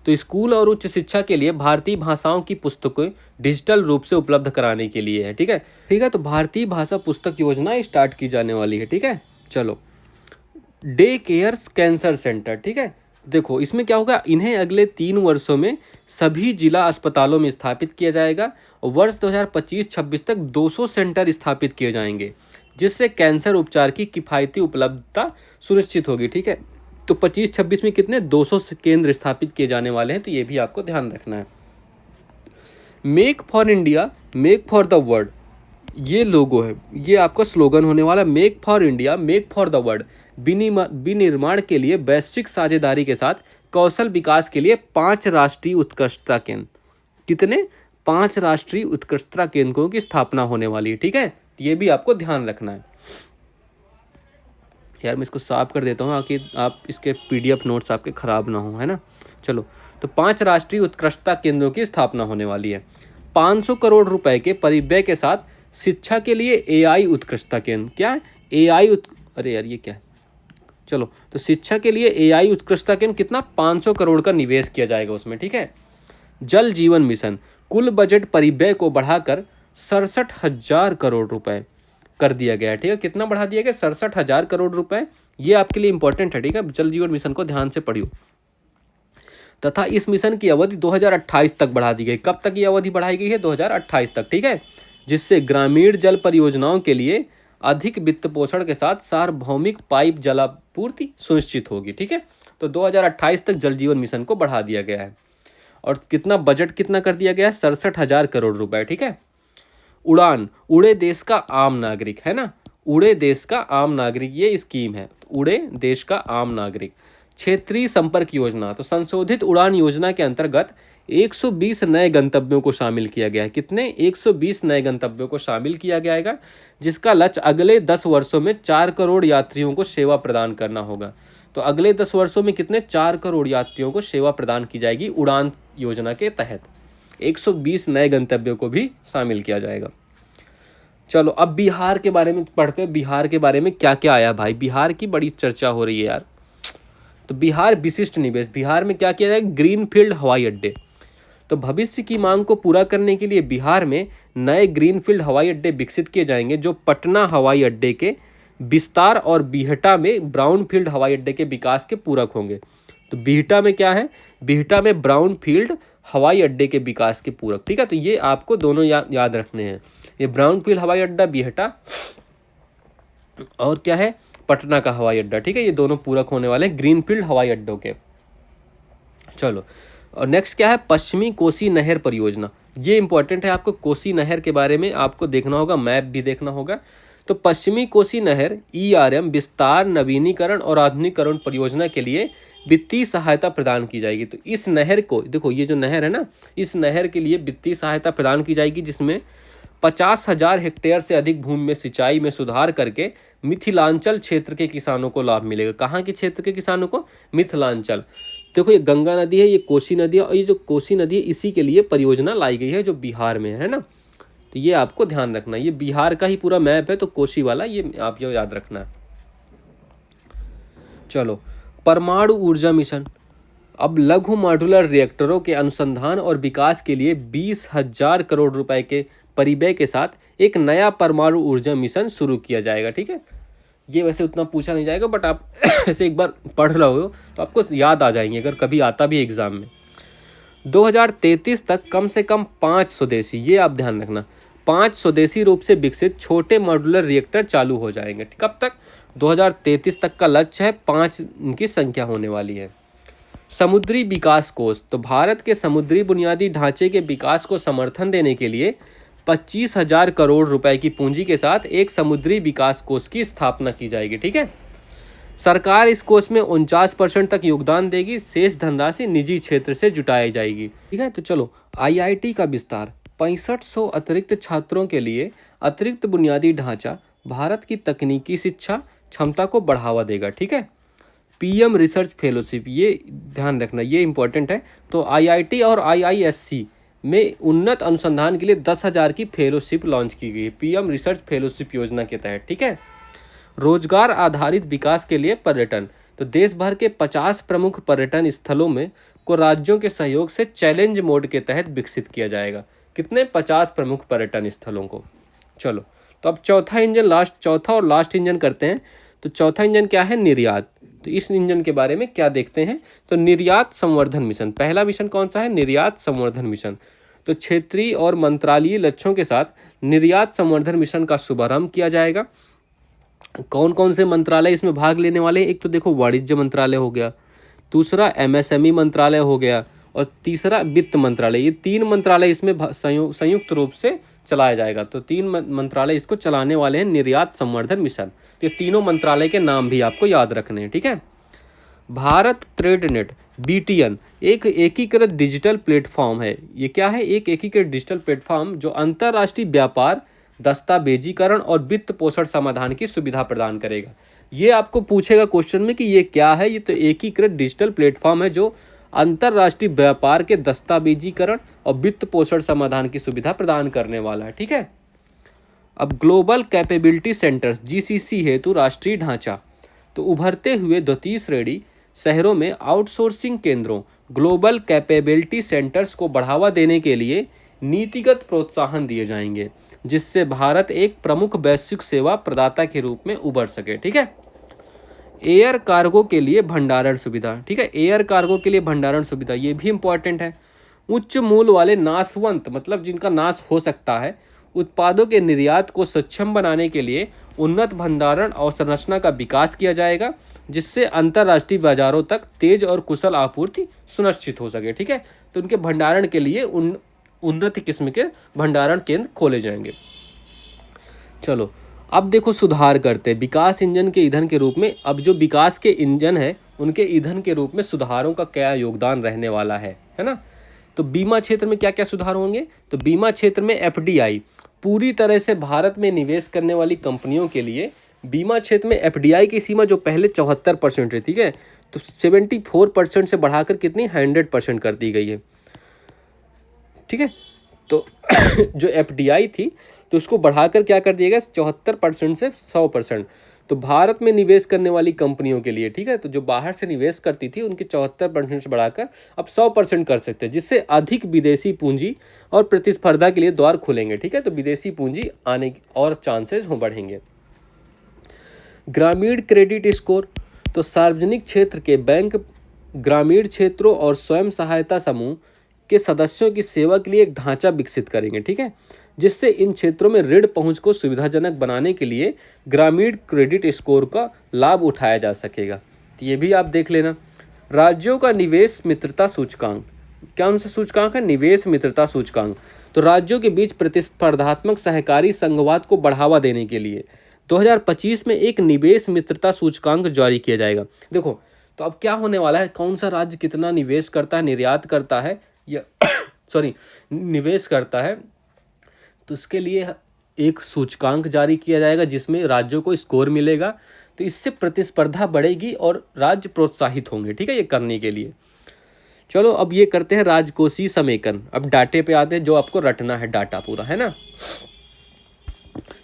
A: तो स्कूल और उच्च शिक्षा के लिए भारतीय भाषाओं की पुस्तकें डिजिटल रूप से उपलब्ध कराने के लिए है, ठीक है। ठीक है, तो भारतीय भाषा पुस्तक योजना स्टार्ट की जाने वाली है, ठीक है। चलो, डे केयर कैंसर सेंटर, ठीक है। देखो इसमें क्या होगा? इन्हें अगले 3 वर्षों में सभी जिला अस्पतालों में स्थापित किया जाएगा और वर्ष 2025-26 तक 200 सेंटर स्थापित किए जाएंगे, जिससे कैंसर उपचार की किफ़ायती उपलब्धता सुनिश्चित होगी, ठीक है। तो 25-26 में कितने? 200 केंद्र स्थापित किए जाने वाले हैं, तो ये भी आपको ध्यान रखना है। Make for India, make for the world, ये लोगो है, ये आपका स्लोगन होने वाला। Make for India, make for the world, विनिर्माण के लिए वैश्विक साझेदारी के साथ कौशल विकास के लिए 5 राष्ट्रीय उत्कृष्टता केंद्र। कितने? 5 राष्ट्रीय उत्कृष्टता केंद्रों की स्थापना होने वाली है, ठीक है। ये भी आपको ध्यान रखना है। यार मैं इसको साफ कर देता हूँ ताकि आप इसके PDF नोट्स आपके ख़राब ना हो, है ना। चलो, तो 5 राष्ट्रीय उत्कृष्टता केंद्रों की स्थापना होने वाली है। 500 करोड़ रुपए के परिव्यय के साथ शिक्षा के लिए AI उत्कृष्टता केंद्र। क्या है? अरे यार ये क्या है? चलो, तो शिक्षा के लिए AI उत्कृष्टता केंद्र कितना? 500 करोड़ का निवेश किया जाएगा उसमें, ठीक है। जल जीवन मिशन, कुल बजट परिव्यय को बढ़ाकर 67,000 करोड़ रुपए कर दिया गया है, ठीक है। कितना बढ़ा दिया गया? 67,000 करोड़ रुपए। ये आपके लिए इंपॉर्टेंट है, ठीक है। जल जीवन मिशन को ध्यान से पढ़ियो। तथा इस मिशन की अवधि 2028 तक बढ़ा दी गई। कब तक ये अवधि बढ़ाई गई है? 2028 तक, ठीक है। जिससे ग्रामीण जल परियोजनाओं के लिए अधिक वित्त पोषण के साथ सार्वभौमिक पाइप जलापूर्ति सुनिश्चित होगी, ठीक है। तो 2028 तक जल जीवन मिशन को बढ़ा दिया गया है। और कितना बजट कितना कर दिया गया है? 67,000 करोड़ रुपए, ठीक है। उड़ान, उड़े देश का आम नागरिक, है ना। उड़े देश का आम नागरिक, ये स्कीम है। उड़े देश का आम नागरिक। क्षेत्रीय संपर्क योजना, तो संशोधित उड़ान योजना के अंतर्गत 120 नए गंतव्यों को शामिल किया गया है। कितने? 120 नए गंतव्यों को शामिल किया जाएगा, जिसका लक्ष्य अगले 10 वर्षों में 4 करोड़ यात्रियों को सेवा प्रदान करना होगा। तो अगले 10 वर्षों में कितने? 4 करोड़ यात्रियों को सेवा प्रदान की जाएगी उड़ान योजना के तहत। 120 नए गंतव्यों को भी शामिल किया जाएगा। चलो, अब बिहार के बारे में पढ़ते हैं। बिहार के बारे में क्या क्या आया भाई? बिहार की बड़ी चर्चा हो रही है यार। तो बिहार विशिष्ट निवेश, बिहार में क्या किया जाएगा? ग्रीनफील्ड हवाई अड्डे। तो भविष्य की मांग को पूरा करने के लिए बिहार में नए ग्रीनफील्ड हवाई अड्डे विकसित किए जाएंगे, जो पटना हवाई अड्डे के विस्तार और बिहटा में ब्राउनफील्ड हवाई अड्डे के विकास के पूरक होंगे। तो बिहटा में क्या है? बिहटा में ब्राउनफील्ड हवाई अड्डे के विकास के पूरक, ठीक है। तो ये आपको दोनों याद रखने हैं। ये ब्राउनफील्ड हवाई अड्डा बिहटा और क्या है? पटना का हवाई अड्डा, ठीक है। ये दोनों पूरक होने वाले हैं ग्रीनफील्ड हवाई अड्डों के। चलो, और नेक्स्ट क्या है? पश्चिमी कोसी नहर परियोजना। ये इंपॉर्टेंट है, आपको कोसी नहर के बारे में आपको देखना होगा, मैप भी देखना होगा। तो पश्चिमी कोसी नहर ERM विस्तार, नवीनीकरण और आधुनिकीकरण परियोजना के लिए वित्तीय सहायता प्रदान की जाएगी। तो इस नहर को देखो, ये जो नहर है ना, इस नहर के लिए वित्तीय सहायता प्रदान की जाएगी, जिसमें 50,000 हेक्टेयर से अधिक भूमि में सिंचाई में सुधार करके मिथिलांचल क्षेत्र के किसानों को लाभ मिलेगा। कहाँ के क्षेत्र के किसानों को? मिथिलांचल। देखो, ये गंगा नदी है, ये कोसी नदी है, और ये जो कोसी नदी है इसी के लिए परियोजना लाई गई है, जो बिहार में है ना। तो ये आपको ध्यान रखना, ये बिहार का ही पूरा मैप है, तो कोसी वाला ये आप जो याद रखना है। चलो, परमाणु ऊर्जा मिशन। अब लघु मॉड्यूलर रिएक्टरों के अनुसंधान और विकास के लिए 20,000 करोड़ रुपए के परिव्यय के साथ एक नया परमाणु ऊर्जा मिशन शुरू किया जाएगा। ठीक है, ये वैसे उतना पूछा नहीं जाएगा, बट आप ऐसे एक बार पढ़ रहे हो तो आपको याद आ जाएंगे, अगर कभी आता भी एग्जाम में। 2033 तक कम से कम 5 स्वदेशी, ये आप ध्यान रखना, 5 स्वदेशी रूप से विकसित छोटे मॉड्यूलर रिएक्टर चालू हो जाएंगे। कब तक? 2033 तक का लक्ष्य है, 5 की संख्या होने वाली है। समुद्री विकास कोष। तो भारत के समुद्री बुनियादी ढांचे के विकास को समर्थन देने के लिए 25,000 करोड़ रुपए की पूंजी के साथ एक समुद्री विकास कोष की स्थापना की जाएगी। ठीक है, सरकार इस कोष में 49% तक योगदान देगी, शेष धनराशि निजी क्षेत्र से जुटाई जाएगी। ठीक है, तो चलो, IIT का विस्तार। 6500 अतिरिक्त छात्रों के लिए अतिरिक्त बुनियादी ढांचा भारत की तकनीकी शिक्षा क्षमता को बढ़ावा देगा। ठीक है, PM रिसर्च फेलोशिप, ये ध्यान रखना, ये इंपॉर्टेंट है। तो IIT और IISc में उन्नत अनुसंधान के लिए 10,000 की फेलोशिप लॉन्च की गई है, PM रिसर्च फेलोशिप योजना के तहत। ठीक है, रोजगार आधारित विकास के लिए पर्यटन। तो देश भर के 50 प्रमुख पर्यटन स्थलों में को राज्यों के सहयोग से चैलेंज मोड के तहत विकसित किया जाएगा। कितने? 50 प्रमुख पर्यटन स्थलों को। चलो, तो अब चौथा और लास्ट इंजन करते हैं। तो चौथा इंजन क्या है? निर्यात। तो इस इंजन के बारे में क्या देखते हैं? तो निर्यात संवर्धन मिशन। पहला मिशन कौन सा है? निर्यात संवर्धन मिशन। तो क्षेत्रीय और मंत्रालयीय लक्ष्यों के साथ निर्यात संवर्धन मिशन का शुभारंभ किया जाएगा। कौन कौन से मंत्रालय इसमें भाग लेने वाले हैं? एक तो देखो, वाणिज्य मंत्रालय हो गया, दूसरा MSME मंत्रालय हो गया, और तीसरा वित्त मंत्रालय। ये 3 मंत्रालय इसमें संयुक्त रूप से चलाया जाएगा। तो 3 मंत्रालय इसको चलाने वाले हैं, निर्यात संवर्धन मिशन। तो ये तीनों मंत्रालय के नाम भी आपको याद रखने हैं। ठीक है, भारत ट्रेड नेट BTN एक एकीकृत डिजिटल प्लेटफॉर्म है। ये क्या है? एक एकीकृत डिजिटल प्लेटफॉर्म जो अंतर्राष्ट्रीय व्यापार, दस्तावेजीकरण और वित्त पोषण समाधान की सुविधा प्रदान करेगा। ये आपको पूछेगा क्वेश्चन में कि ये क्या है? ये तो एकीकृत डिजिटल प्लेटफॉर्म है जो अंतर्राष्ट्रीय व्यापार के दस्तावेजीकरण और वित्त पोषण समाधान की सुविधा प्रदान करने वाला है। ठीक है, अब ग्लोबल कैपेबिलिटी सेंटर्स GCC हेतु राष्ट्रीय ढांचा। तो उभरते हुए द्वितीय श्रेणी शहरों में आउटसोर्सिंग केंद्रों, ग्लोबल कैपेबिलिटी सेंटर्स को बढ़ावा देने के लिए नीतिगत प्रोत्साहन दिए जाएंगे, जिससे भारत एक प्रमुख वैश्विक सेवा प्रदाता के रूप में उभर सके। ठीक है, एयर कार्गो के लिए भंडारण सुविधा। ठीक है, एयर कार्गो के लिए भंडारण सुविधा, ये भी इंपॉर्टेंट है। उच्च मूल्य वाले नाशवंत, मतलब जिनका नाश हो सकता है, उत्पादों के निर्यात को सक्षम बनाने के लिए उन्नत भंडारण अवसंरचना का विकास किया जाएगा, जिससे अंतर्राष्ट्रीय बाजारों तक तेज और कुशल आपूर्ति सुनिश्चित हो सके। ठीक है, तो उनके भंडारण के लिए उन्नत किस्म के भंडारण केंद्र खोले जाएंगे। चलो, अब देखो, सुधार करते विकास इंजन के ईंधन के रूप में। अब जो विकास के इंजन है उनके ईंधन के रूप में सुधारों का क्या योगदान रहने वाला है ना। तो बीमा क्षेत्र में क्या क्या सुधार होंगे? तो बीमा क्षेत्र में FDI, पूरी तरह से भारत में निवेश करने वाली कंपनियों के लिए बीमा क्षेत्र में FDI की सीमा जो पहले 74% है, ठीक है, तो 74% से बढ़ाकर कितनी 100% कर दी गई है। ठीक है, तो जो FDI थी तो उसको बढ़ाकर क्या कर दिया गया, 74% से 100%। तो भारत में निवेश करने वाली कंपनियों के लिए, ठीक है, तो जो बाहर से निवेश करती थी उनके 74% से बढ़ाकर अब 100% कर सकते हैं, जिससे अधिक विदेशी पूंजी और प्रतिस्पर्धा के लिए द्वार खुलेंगे। ठीक है, तो विदेशी पूंजी आने की और चांसेस हो बढ़ेंगे। ग्रामीण क्रेडिट स्कोर, तो सार्वजनिक क्षेत्र के बैंक ग्रामीण क्षेत्रों और स्वयं सहायता समूह के सदस्यों की सेवा के लिए एक ढांचा विकसित करेंगे। ठीक है, जिससे इन क्षेत्रों में ऋण पहुंच को सुविधाजनक बनाने के लिए ग्रामीण क्रेडिट स्कोर का लाभ उठाया जा सकेगा। तो ये भी आप देख लेना। राज्यों का निवेश मित्रता सूचकांक, क्या उनसे सूचकांक है? निवेश मित्रता सूचकांक। तो राज्यों के बीच प्रतिस्पर्धात्मक सहकारी संघवाद को बढ़ावा देने के लिए 2025 में एक निवेश मित्रता सूचकांक जारी किया जाएगा। देखो, तो अब क्या होने वाला है, कौन सा राज्य कितना निवेश करता है, निर्यात करता है या सॉरी निवेश करता है, तो उसके लिए एक सूचकांक जारी किया जाएगा जिसमें राज्यों को स्कोर मिलेगा। तो इससे प्रतिस्पर्धा बढ़ेगी और राज्य प्रोत्साहित होंगे, ठीक है, ये करने के लिए। चलो अब ये करते हैं राजकोषीय समेकन। अब डाटे पे आते हैं, जो आपको रटना है डाटा पूरा, है ना।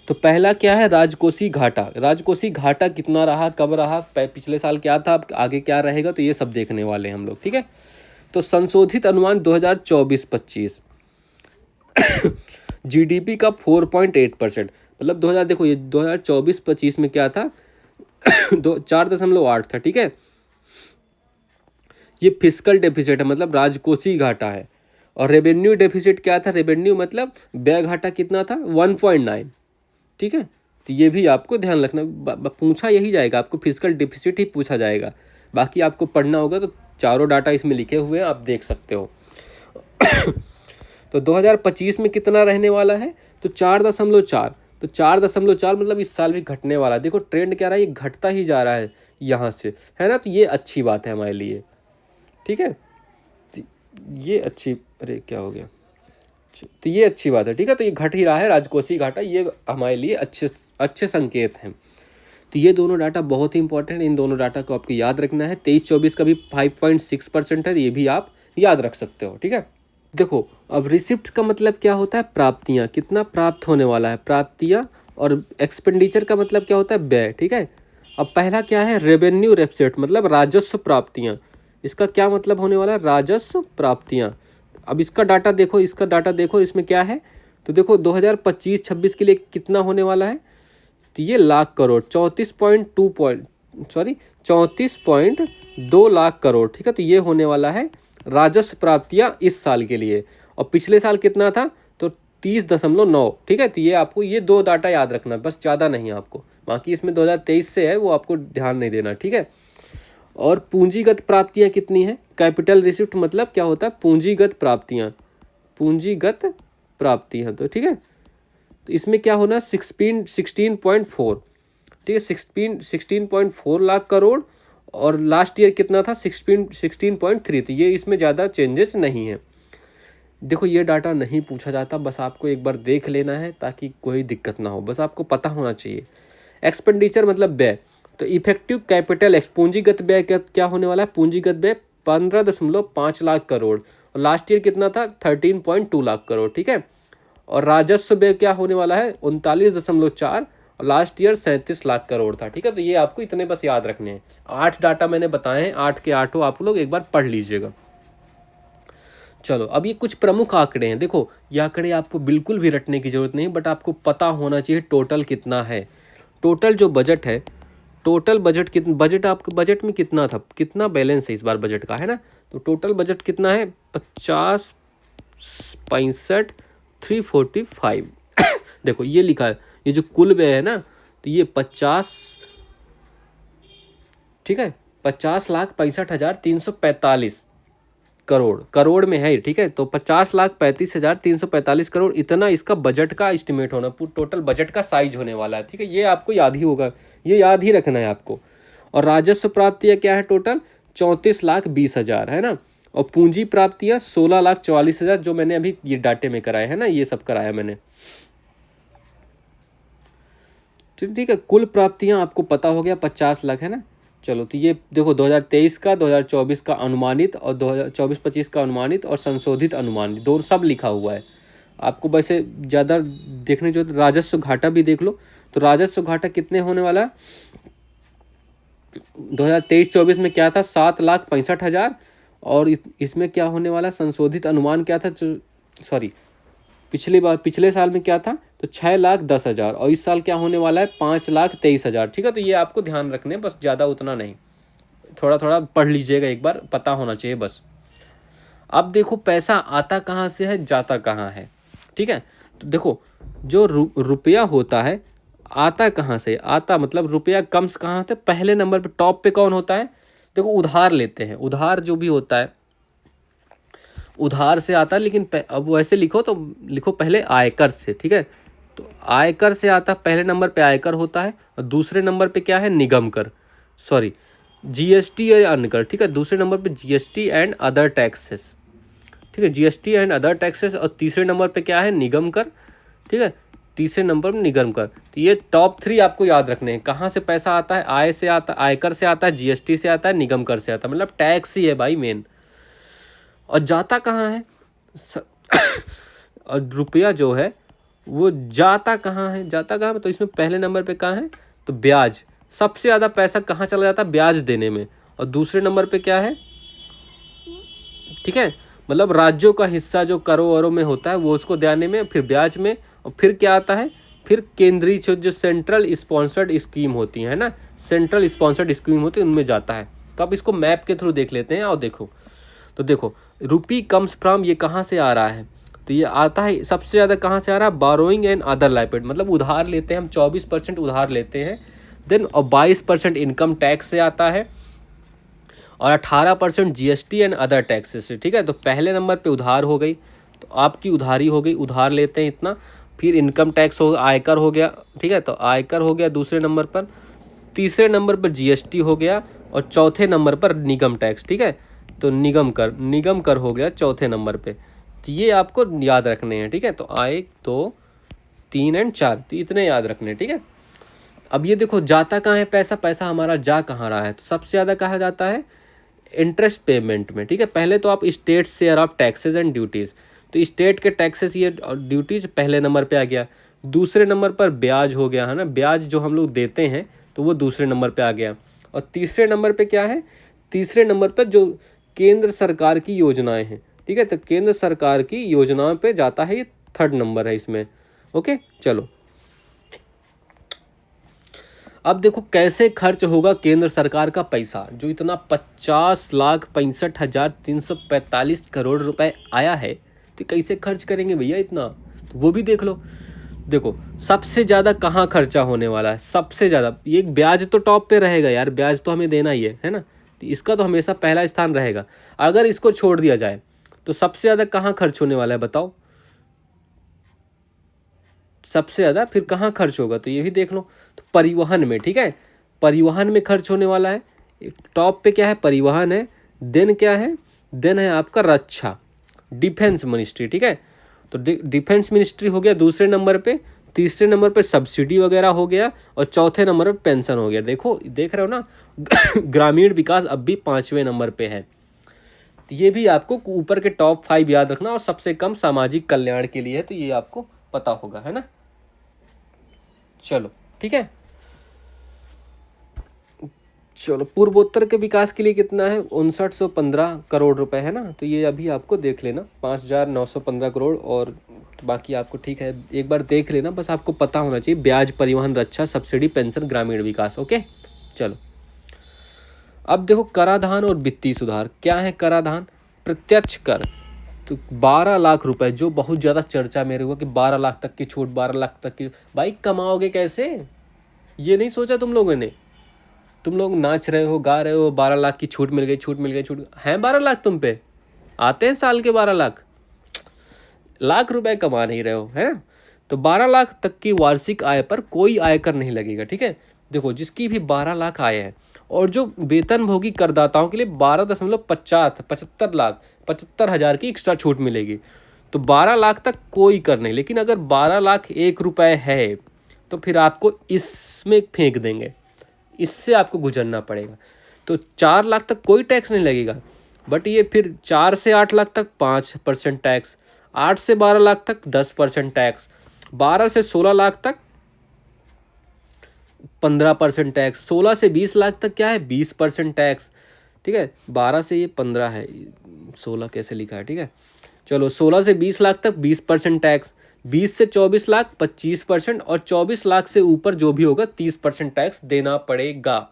A: तो पहला क्या है, राजकोषीय घाटा। राजकोषीय घाटा कितना रहा, कब रहा, पिछले साल क्या था, अब आगे क्या रहेगा, तो ये सब देखने वाले हैं हम लोग, ठीक है। तो संशोधित अनुमान 2024-25 जीडीपी का 4.8%, मतलब 2000, देखो ये 2024-25 में क्या था 4.8 था, ठीक है। ये फिस्कल डेफिसिट है, मतलब राजकोषीय घाटा है। और रेवेन्यू डेफिसिट क्या था, रेवेन्यू मतलब व्यय घाटा कितना था 1.9, ठीक है। तो ये भी आपको ध्यान रखना, पूछा यही जाएगा आपको, फिस्कल डेफिसिट ही पूछा जाएगा। बाकी आपको पढ़ना होगा, तो चारों डाटा इसमें लिखे हुए हैं, आप देख सकते हो। तो 2025 में कितना रहने वाला है, तो 4.4। तो 4.4 मतलब इस साल भी घटने वाला है। देखो ट्रेंड क्या रहा है, ये घटता ही जा रहा है यहाँ से, है ना। तो ये अच्छी बात है हमारे लिए, ठीक है। ये अच्छी, अरे क्या हो गया, तो ये अच्छी बात है, ठीक है। तो ये घट ही रहा है राजकोषीय घाटा, ये हमारे लिए अच्छे संकेत हैं। तो ये दोनों डाटा बहुत ही इंपॉर्टेंट, इन दोनों डाटा को आपको याद रखना है। 23-24 का भी 5.6% है, ये भी आप याद रख सकते हो, ठीक है। देखो अब रिसिप्ट का मतलब क्या होता है, प्राप्तियाँ, कितना प्राप्त होने वाला है, प्राप्तियाँ। और एक्सपेंडिचर का मतलब क्या होता है, व्यय, ठीक है। अब पहला क्या है, रेवेन्यू रेसिप्ट, मतलब राजस्व प्राप्तियाँ। इसका क्या मतलब होने वाला है, राजस्व प्राप्तियाँ। अब इसका डाटा देखो, इसमें क्या है, तो देखो 2025-26 के लिए कितना होने वाला है, तो ये लाख करोड़, 34.2 लाख करोड़, ठीक है। तो ये होने वाला है राजस्व प्राप्तियाँ इस साल के लिए। और पिछले साल कितना था, तो 30.9, ठीक है। तो ये आपको ये दो डाटा याद रखना, बस ज़्यादा नहीं आपको, बाकी इसमें 2023 से है, वो आपको ध्यान नहीं देना, ठीक है। और पूंजीगत प्राप्तियाँ कितनी है, कैपिटल रिसिप्ट मतलब क्या होता है, पूंजीगत प्राप्तियाँ, तो ठीक है। तो इसमें क्या होना, 16.4, ठीक है, 16.4 लाख करोड़। और लास्ट ईयर कितना था, 16.3। तो ये इसमें ज़्यादा चेंजेस नहीं है। देखो ये डाटा नहीं पूछा जाता, बस आपको एक बार देख लेना है ताकि कोई दिक्कत ना हो, बस आपको पता होना चाहिए। एक्सपेंडिचर मतलब व्यय, तो इफेक्टिव कैपिटल पूंजीगत व्यय क्या होने वाला है, पूंजीगत व्यय 15.5 लाख करोड़। और लास्ट ईयर कितना था, 13.2 लाख करोड़, ठीक है। और राजस्व व्यय क्या होने वाला है, 39.4, और लास्ट ईयर 37 लाख करोड़ था, ठीक है। तो ये आपको इतने बस याद रखने हैं। 8 डाटा मैंने बताए हैं, 8 के 8 आप लोग एक बार पढ़ लीजिएगा। चलो अब ये कुछ प्रमुख आंकड़े हैं। देखो ये आंकड़े आपको बिल्कुल भी रटने की जरूरत नहीं, बट आपको पता होना चाहिए टोटल कितना है। टोटल जो बजट है, टोटल बजट आपके बजट में कितना था, कितना बैलेंस है इस बार बजट का, है ना। तो टोटल बजट कितना है, 50,65,345। देखो ये लिखा है, ये जो कुल व्यय है ना, तो ये 50, ठीक है, 50,65,345 करोड़ में है, ठीक है। तो 50,35,345 करोड़, इतना इसका बजट का एस्टिमेट होना, टोटल बजट का साइज होने वाला है, ठीक है। ये आपको याद ही होगा, ये याद ही रखना है आपको। और राजस्व प्राप्तियाँ क्या है, टोटल 34,20,000 है ना। और पूंजी प्राप्तियाँ 16,44,000, जो मैंने अभी ये डाटे में कराए है ना, ये सब कराया मैंने, ठीक है। कुल प्राप्तियाँ आपको पता हो गया 50 लाख, है ना। चलो तो ये देखो 2023 का, 2024 का अनुमानित, और 2024-25 का अनुमानित और संशोधित अनुमानित, दोनों सब लिखा हुआ है। आपको वैसे ज़्यादा देखने जो, राजस्व घाटा भी देख लो। तो राजस्व घाटा कितने होने वाला है, 2023-24 में क्या था, 7,65,000। और इसमें क्या होने वाला, संशोधित अनुमान क्या था, सॉरी पिछले साल में क्या था, तो 6,10,000। और इस साल क्या होने वाला है, 5,23,000, ठीक है। तो ये आपको ध्यान रखने, बस ज़्यादा उतना नहीं, थोड़ा थोड़ा पढ़ लीजिएगा, एक बार पता होना चाहिए बस। अब देखो पैसा आता कहाँ से है, जाता कहाँ है, ठीक है। तो देखो जो रुपया होता है, आता कहाँ से, आता मतलब रुपया कम्स कहाँ से, पहले नंबर पे टॉप पे कौन होता है, देखो उधार लेते हैं, उधार जो भी होता है उधार से आता है। लेकिन अब वैसे लिखो तो लिखो पहले आयकर से, ठीक है। तो आयकर से आता, पहले नंबर पे आयकर होता है और दूसरे नंबर पे क्या है, निगम कर, सॉरी जीएसटी या अन्य कर, ठीक है। दूसरे नंबर पे जीएसटी एंड अदर टैक्सेस, ठीक है, जीएसटी एंड अदर टैक्सेस। और तीसरे नंबर पे क्या है, निगम कर, ठीक है, तीसरे नंबर पे निगम कर। तो ये टॉप 3 आपको याद रखने हैं। कहाँ से पैसा आता है, आय से आता, आयकर से आता है, जीएसटी से आता है, निगम कर से आता है, मतलब टैक्स ही है भाई मेन। और जाता कहाँ है और रुपया जो है वो जाता कहाँ है, जाता कहाँ है, तो इसमें पहले नंबर पे कहाँ है, तो ब्याज। सबसे ज़्यादा पैसा कहाँ चला जाता है, ब्याज देने में। और दूसरे नंबर पे क्या है, ठीक है, मतलब राज्यों का हिस्सा जो करों वरों में होता है वो उसको देने में, फिर ब्याज में। और फिर क्या आता है, फिर केंद्रीय जो सेंट्रल स्पॉन्सर्ड स्कीम होती है ना, सेंट्रल स्पॉन्सर्ड स्कीम होती है, उनमें जाता है। तो आप इसको मैप के थ्रू देख लेते हैं। और देखो, तो देखो रुपी कम्स फ्रॉम, ये कहाँ से आ रहा है, तो ये आता है सबसे ज़्यादा कहाँ से आ रहा है, बारोइंग एंड अदर लाइबिलिटी, मतलब उधार लेते हैं हम, 24% उधार लेते हैं। देन और 22% इनकम टैक्स से आता है और 18% जीएसटी एंड अदर टैक्सेस से, ठीक है। तो पहले नंबर पे उधार हो गई, तो आपकी उधारी हो गई, उधार लेते हैं इतना। फिर इनकम टैक्स हो, आयकर हो गया, ठीक है, तो आयकर हो गया दूसरे नंबर पर। तीसरे नंबर पर जीएसटी हो गया और चौथे नंबर पर निगम टैक्स, ठीक है। तो निगम कर हो गया चौथे नंबर पे। तो ये आपको याद रखने हैं, ठीक है। तो 1 2 3 एंड 4, तो इतने याद रखने हैं, ठीक है। अब ये देखो जाता कहाँ है पैसा, पैसा हमारा जा कहाँ रहा है, तो सबसे ज़्यादा कहा जाता है इंटरेस्ट पेमेंट में, ठीक है। पहले तो आप state share of taxes and duties, तो स्टेट के टैक्सेस ये ड्यूटीज़ पहले नंबर पे आ गया। दूसरे नंबर पर ब्याज हो गया, है ना, ब्याज जो हम लोग देते हैं तो वो दूसरे नंबर पे आ गया। और तीसरे नंबर पे क्या है, तीसरे नंबर पर जो केंद्र सरकार की योजनाएं हैं, ठीक है, तो केंद्र सरकार की योजनाओं पे जाता है, ये थर्ड नंबर है इसमें। ओके, चलो अब देखो कैसे खर्च होगा केंद्र सरकार का पैसा, जो इतना 50,65,345 करोड़ रुपए आया है, तो कैसे खर्च करेंगे भैया इतना, तो वो भी देख लो। देखो सबसे ज़्यादा कहाँ खर्चा होने वाला है, सबसे ज़्यादा ये ब्याज तो टॉप पे रहेगा यार, ब्याज तो हमें देना ही है ना, तो इसका तो हमेशा पहला स्थान रहेगा। अगर इसको छोड़ दिया जाए तो सबसे ज़्यादा कहाँ खर्च होने वाला है बताओ, सबसे ज़्यादा फिर कहाँ खर्च होगा, तो ये भी देख लो। तो परिवहन में, ठीक है, परिवहन में खर्च होने वाला है। टॉप पे क्या है, परिवहन है। देन क्या है, देन है आपका रक्षा, डिफेंस मिनिस्ट्री, ठीक है। तो डिफेंस मिनिस्ट्री हो गया दूसरे नंबर पे। तीसरे नंबर पे सब्सिडी वगैरह हो गया और चौथे नंबर पे पेंशन हो गया। देखो देख रहे हो ना ग्रामीण विकास अब भी 5वें नंबर पे है। तो ये भी आपको ऊपर के टॉप 5 याद रखना, और सबसे कम सामाजिक कल्याण के लिए है, तो ये आपको पता होगा, है ना। चलो ठीक है, चलो पूर्वोत्तर के विकास के लिए कितना है, 5915 करोड़ रुपए, है ना। तो ये अभी आपको देख लेना, 5915 करोड़। और बाकी आपको ठीक है, एक बार देख लेना, बस आपको पता होना चाहिए ब्याज, परिवहन, रक्षा, सब्सिडी, पेंशन, ग्रामीण विकास। ओके, चलो अब देखो कराधान और वित्तीय सुधार। क्या है कराधान, प्रत्यक्ष कर। तो 12 लाख रुपए, जो बहुत ज़्यादा चर्चा में हुआ कि 12 लाख तक की छूट, 12 लाख तक की, भाई कमाओगे कैसे, ये नहीं सोचा तुम लोगों ने। तुम लोग नाच रहे हो, गा रहे हो, 12 लाख की छूट मिल गई, छूट मिल गई, छूट है 12 लाख तुम पे, आते हैं साल के 12 लाख, लाख रुपए कमा नहीं रहे हो, है ना। तो 12 लाख तक की वार्षिक आय पर कोई आयकर नहीं लगेगा, ठीक है। देखो जिसकी भी 12 लाख आय है, और जो वेतनभोगी करदाताओं के लिए 12.75 लाख 75,000 की एक्स्ट्रा छूट मिलेगी। तो 12 लाख तक कोई कर नहीं, लेकिन अगर 12 लाख 1 रुपए है तो फिर आपको इसमें फेंक देंगे, इससे आपको गुजरना पड़ेगा। तो 4 लाख तक कोई टैक्स नहीं लगेगा, बट ये फिर 4 से 8 लाख तक 5% टैक्स, 8 से 12 लाख तक 10% टैक्स, 12 से 16 लाख तक 15% टैक्स, 16 से 20 लाख तक क्या है 20% टैक्स, ठीक है। 12 से ये 15 है, 16 कैसे लिखा है, ठीक है। चलो 16 से 20 लाख तक 20% टैक्स, 20 से 24 लाख 25%, और 24 लाख से ऊपर जो भी होगा 30% टैक्स देना पड़ेगा,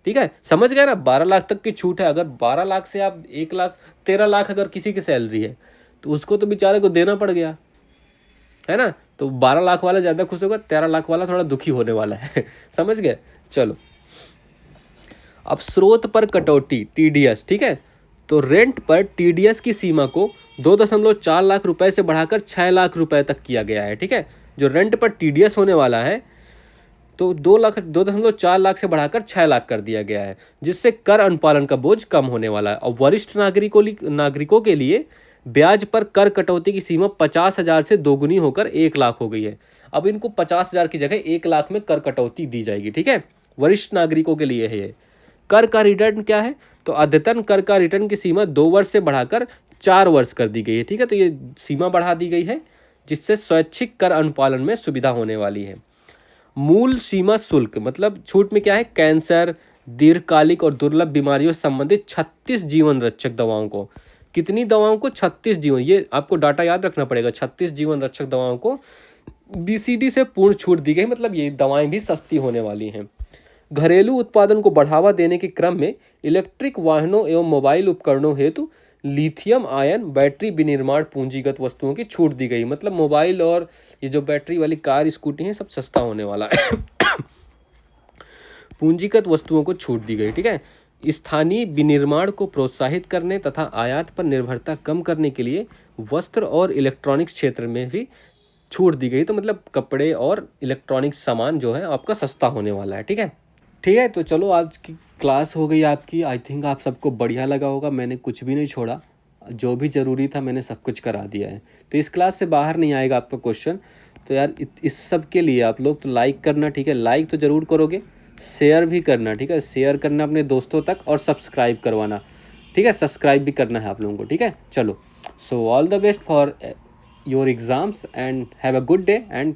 A: ठीक है। समझ गए ना, 12 लाख तक की छूट है। अगर 12 लाख से आप 1 लाख 13 लाख अगर किसी की सैलरी है तो उसको तो बेचारे को देना पड़ गया, है ना। तो 12 लाख वाला ज़्यादा खुश होगा, 13 लाख वाला थोड़ा दुखी होने वाला है समझ गए। चलो अब स्रोत पर कटौती, टीडीएस, ठीक है। तो रेंट पर टीडीएस की सीमा को 2.4 लाख रुपए से बढ़ाकर 6 लाख रुपए तक किया गया है, ठीक है। जो रेंट पर टीडीएस होने वाला है तो 2.4 लाख से बढ़ाकर 6 लाख कर दिया गया है, जिससे कर अनुपालन का बोझ कम होने वाला है। और वरिष्ठ नागरिकों के लिए ब्याज पर कर कटौती की सीमा 50,000 से दोगुनी होकर 1 लाख हो गई है। अब इनको 50,000 की जगह 1 लाख में कर कटौती दी जाएगी, ठीक है। वरिष्ठ नागरिकों के लिए है ये। कर का रिटर्न क्या है, तो अद्यतन कर का रिटर्न की सीमा 2 वर्ष से बढ़ाकर 4 वर्ष कर दी गई है, ठीक है। तो ये सीमा बढ़ा दी गई है, जिससे स्वैच्छिक कर अनुपालन में सुविधा होने वाली है। मूल सीमा शुल्क मतलब छूट में क्या है, कैंसर, दीर्घकालिक और दुर्लभ बीमारियों से संबंधित 36 जीवन रक्षक दवाओं को, कितनी दवाओं को, 36 जीवन, ये आपको डाटा याद रखना पड़ेगा, 36 जीवन रक्षक दवाओं को बीसीडी से पूर्ण छूट दी गई, मतलब ये दवाएं भी सस्ती होने वाली हैं। घरेलू उत्पादन को बढ़ावा देने के क्रम में इलेक्ट्रिक वाहनों एवं मोबाइल उपकरणों हेतु लिथियम आयन बैटरी विनिर्माण पूंजीगत वस्तुओं की छूट दी गई, मतलब मोबाइल और ये जो बैटरी वाली कार स्कूटी हैं सब सस्ता होने वाला है। पूंजीगत वस्तुओं को छूट दी गई, ठीक है। स्थानीय विनिर्माण को प्रोत्साहित करने तथा आयात पर निर्भरता कम करने के लिए वस्त्र और इलेक्ट्रॉनिक्स क्षेत्र में भी छूट दी गई, तो मतलब कपड़े और इलेक्ट्रॉनिक्स सामान जो है आपका सस्ता होने वाला है, ठीक है। ठीक है, तो चलो आज की क्लास हो गई आपकी। आई थिंक आप सबको बढ़िया लगा होगा, मैंने कुछ भी नहीं छोड़ा, जो भी ज़रूरी था मैंने सब कुछ करा दिया है। तो इस क्लास से बाहर नहीं आएगा आपका क्वेश्चन, तो यार इस सब के लिए आप लोग तो लाइक करना, ठीक है। लाइक तो ज़रूर करोगे, शेयर भी करना, ठीक है। शेयर करना अपने दोस्तों तक और सब्सक्राइब करवाना, ठीक है। सब्सक्राइब भी करना है आप लोगों को, ठीक है। चलो, so all the best for your exams and have a good day and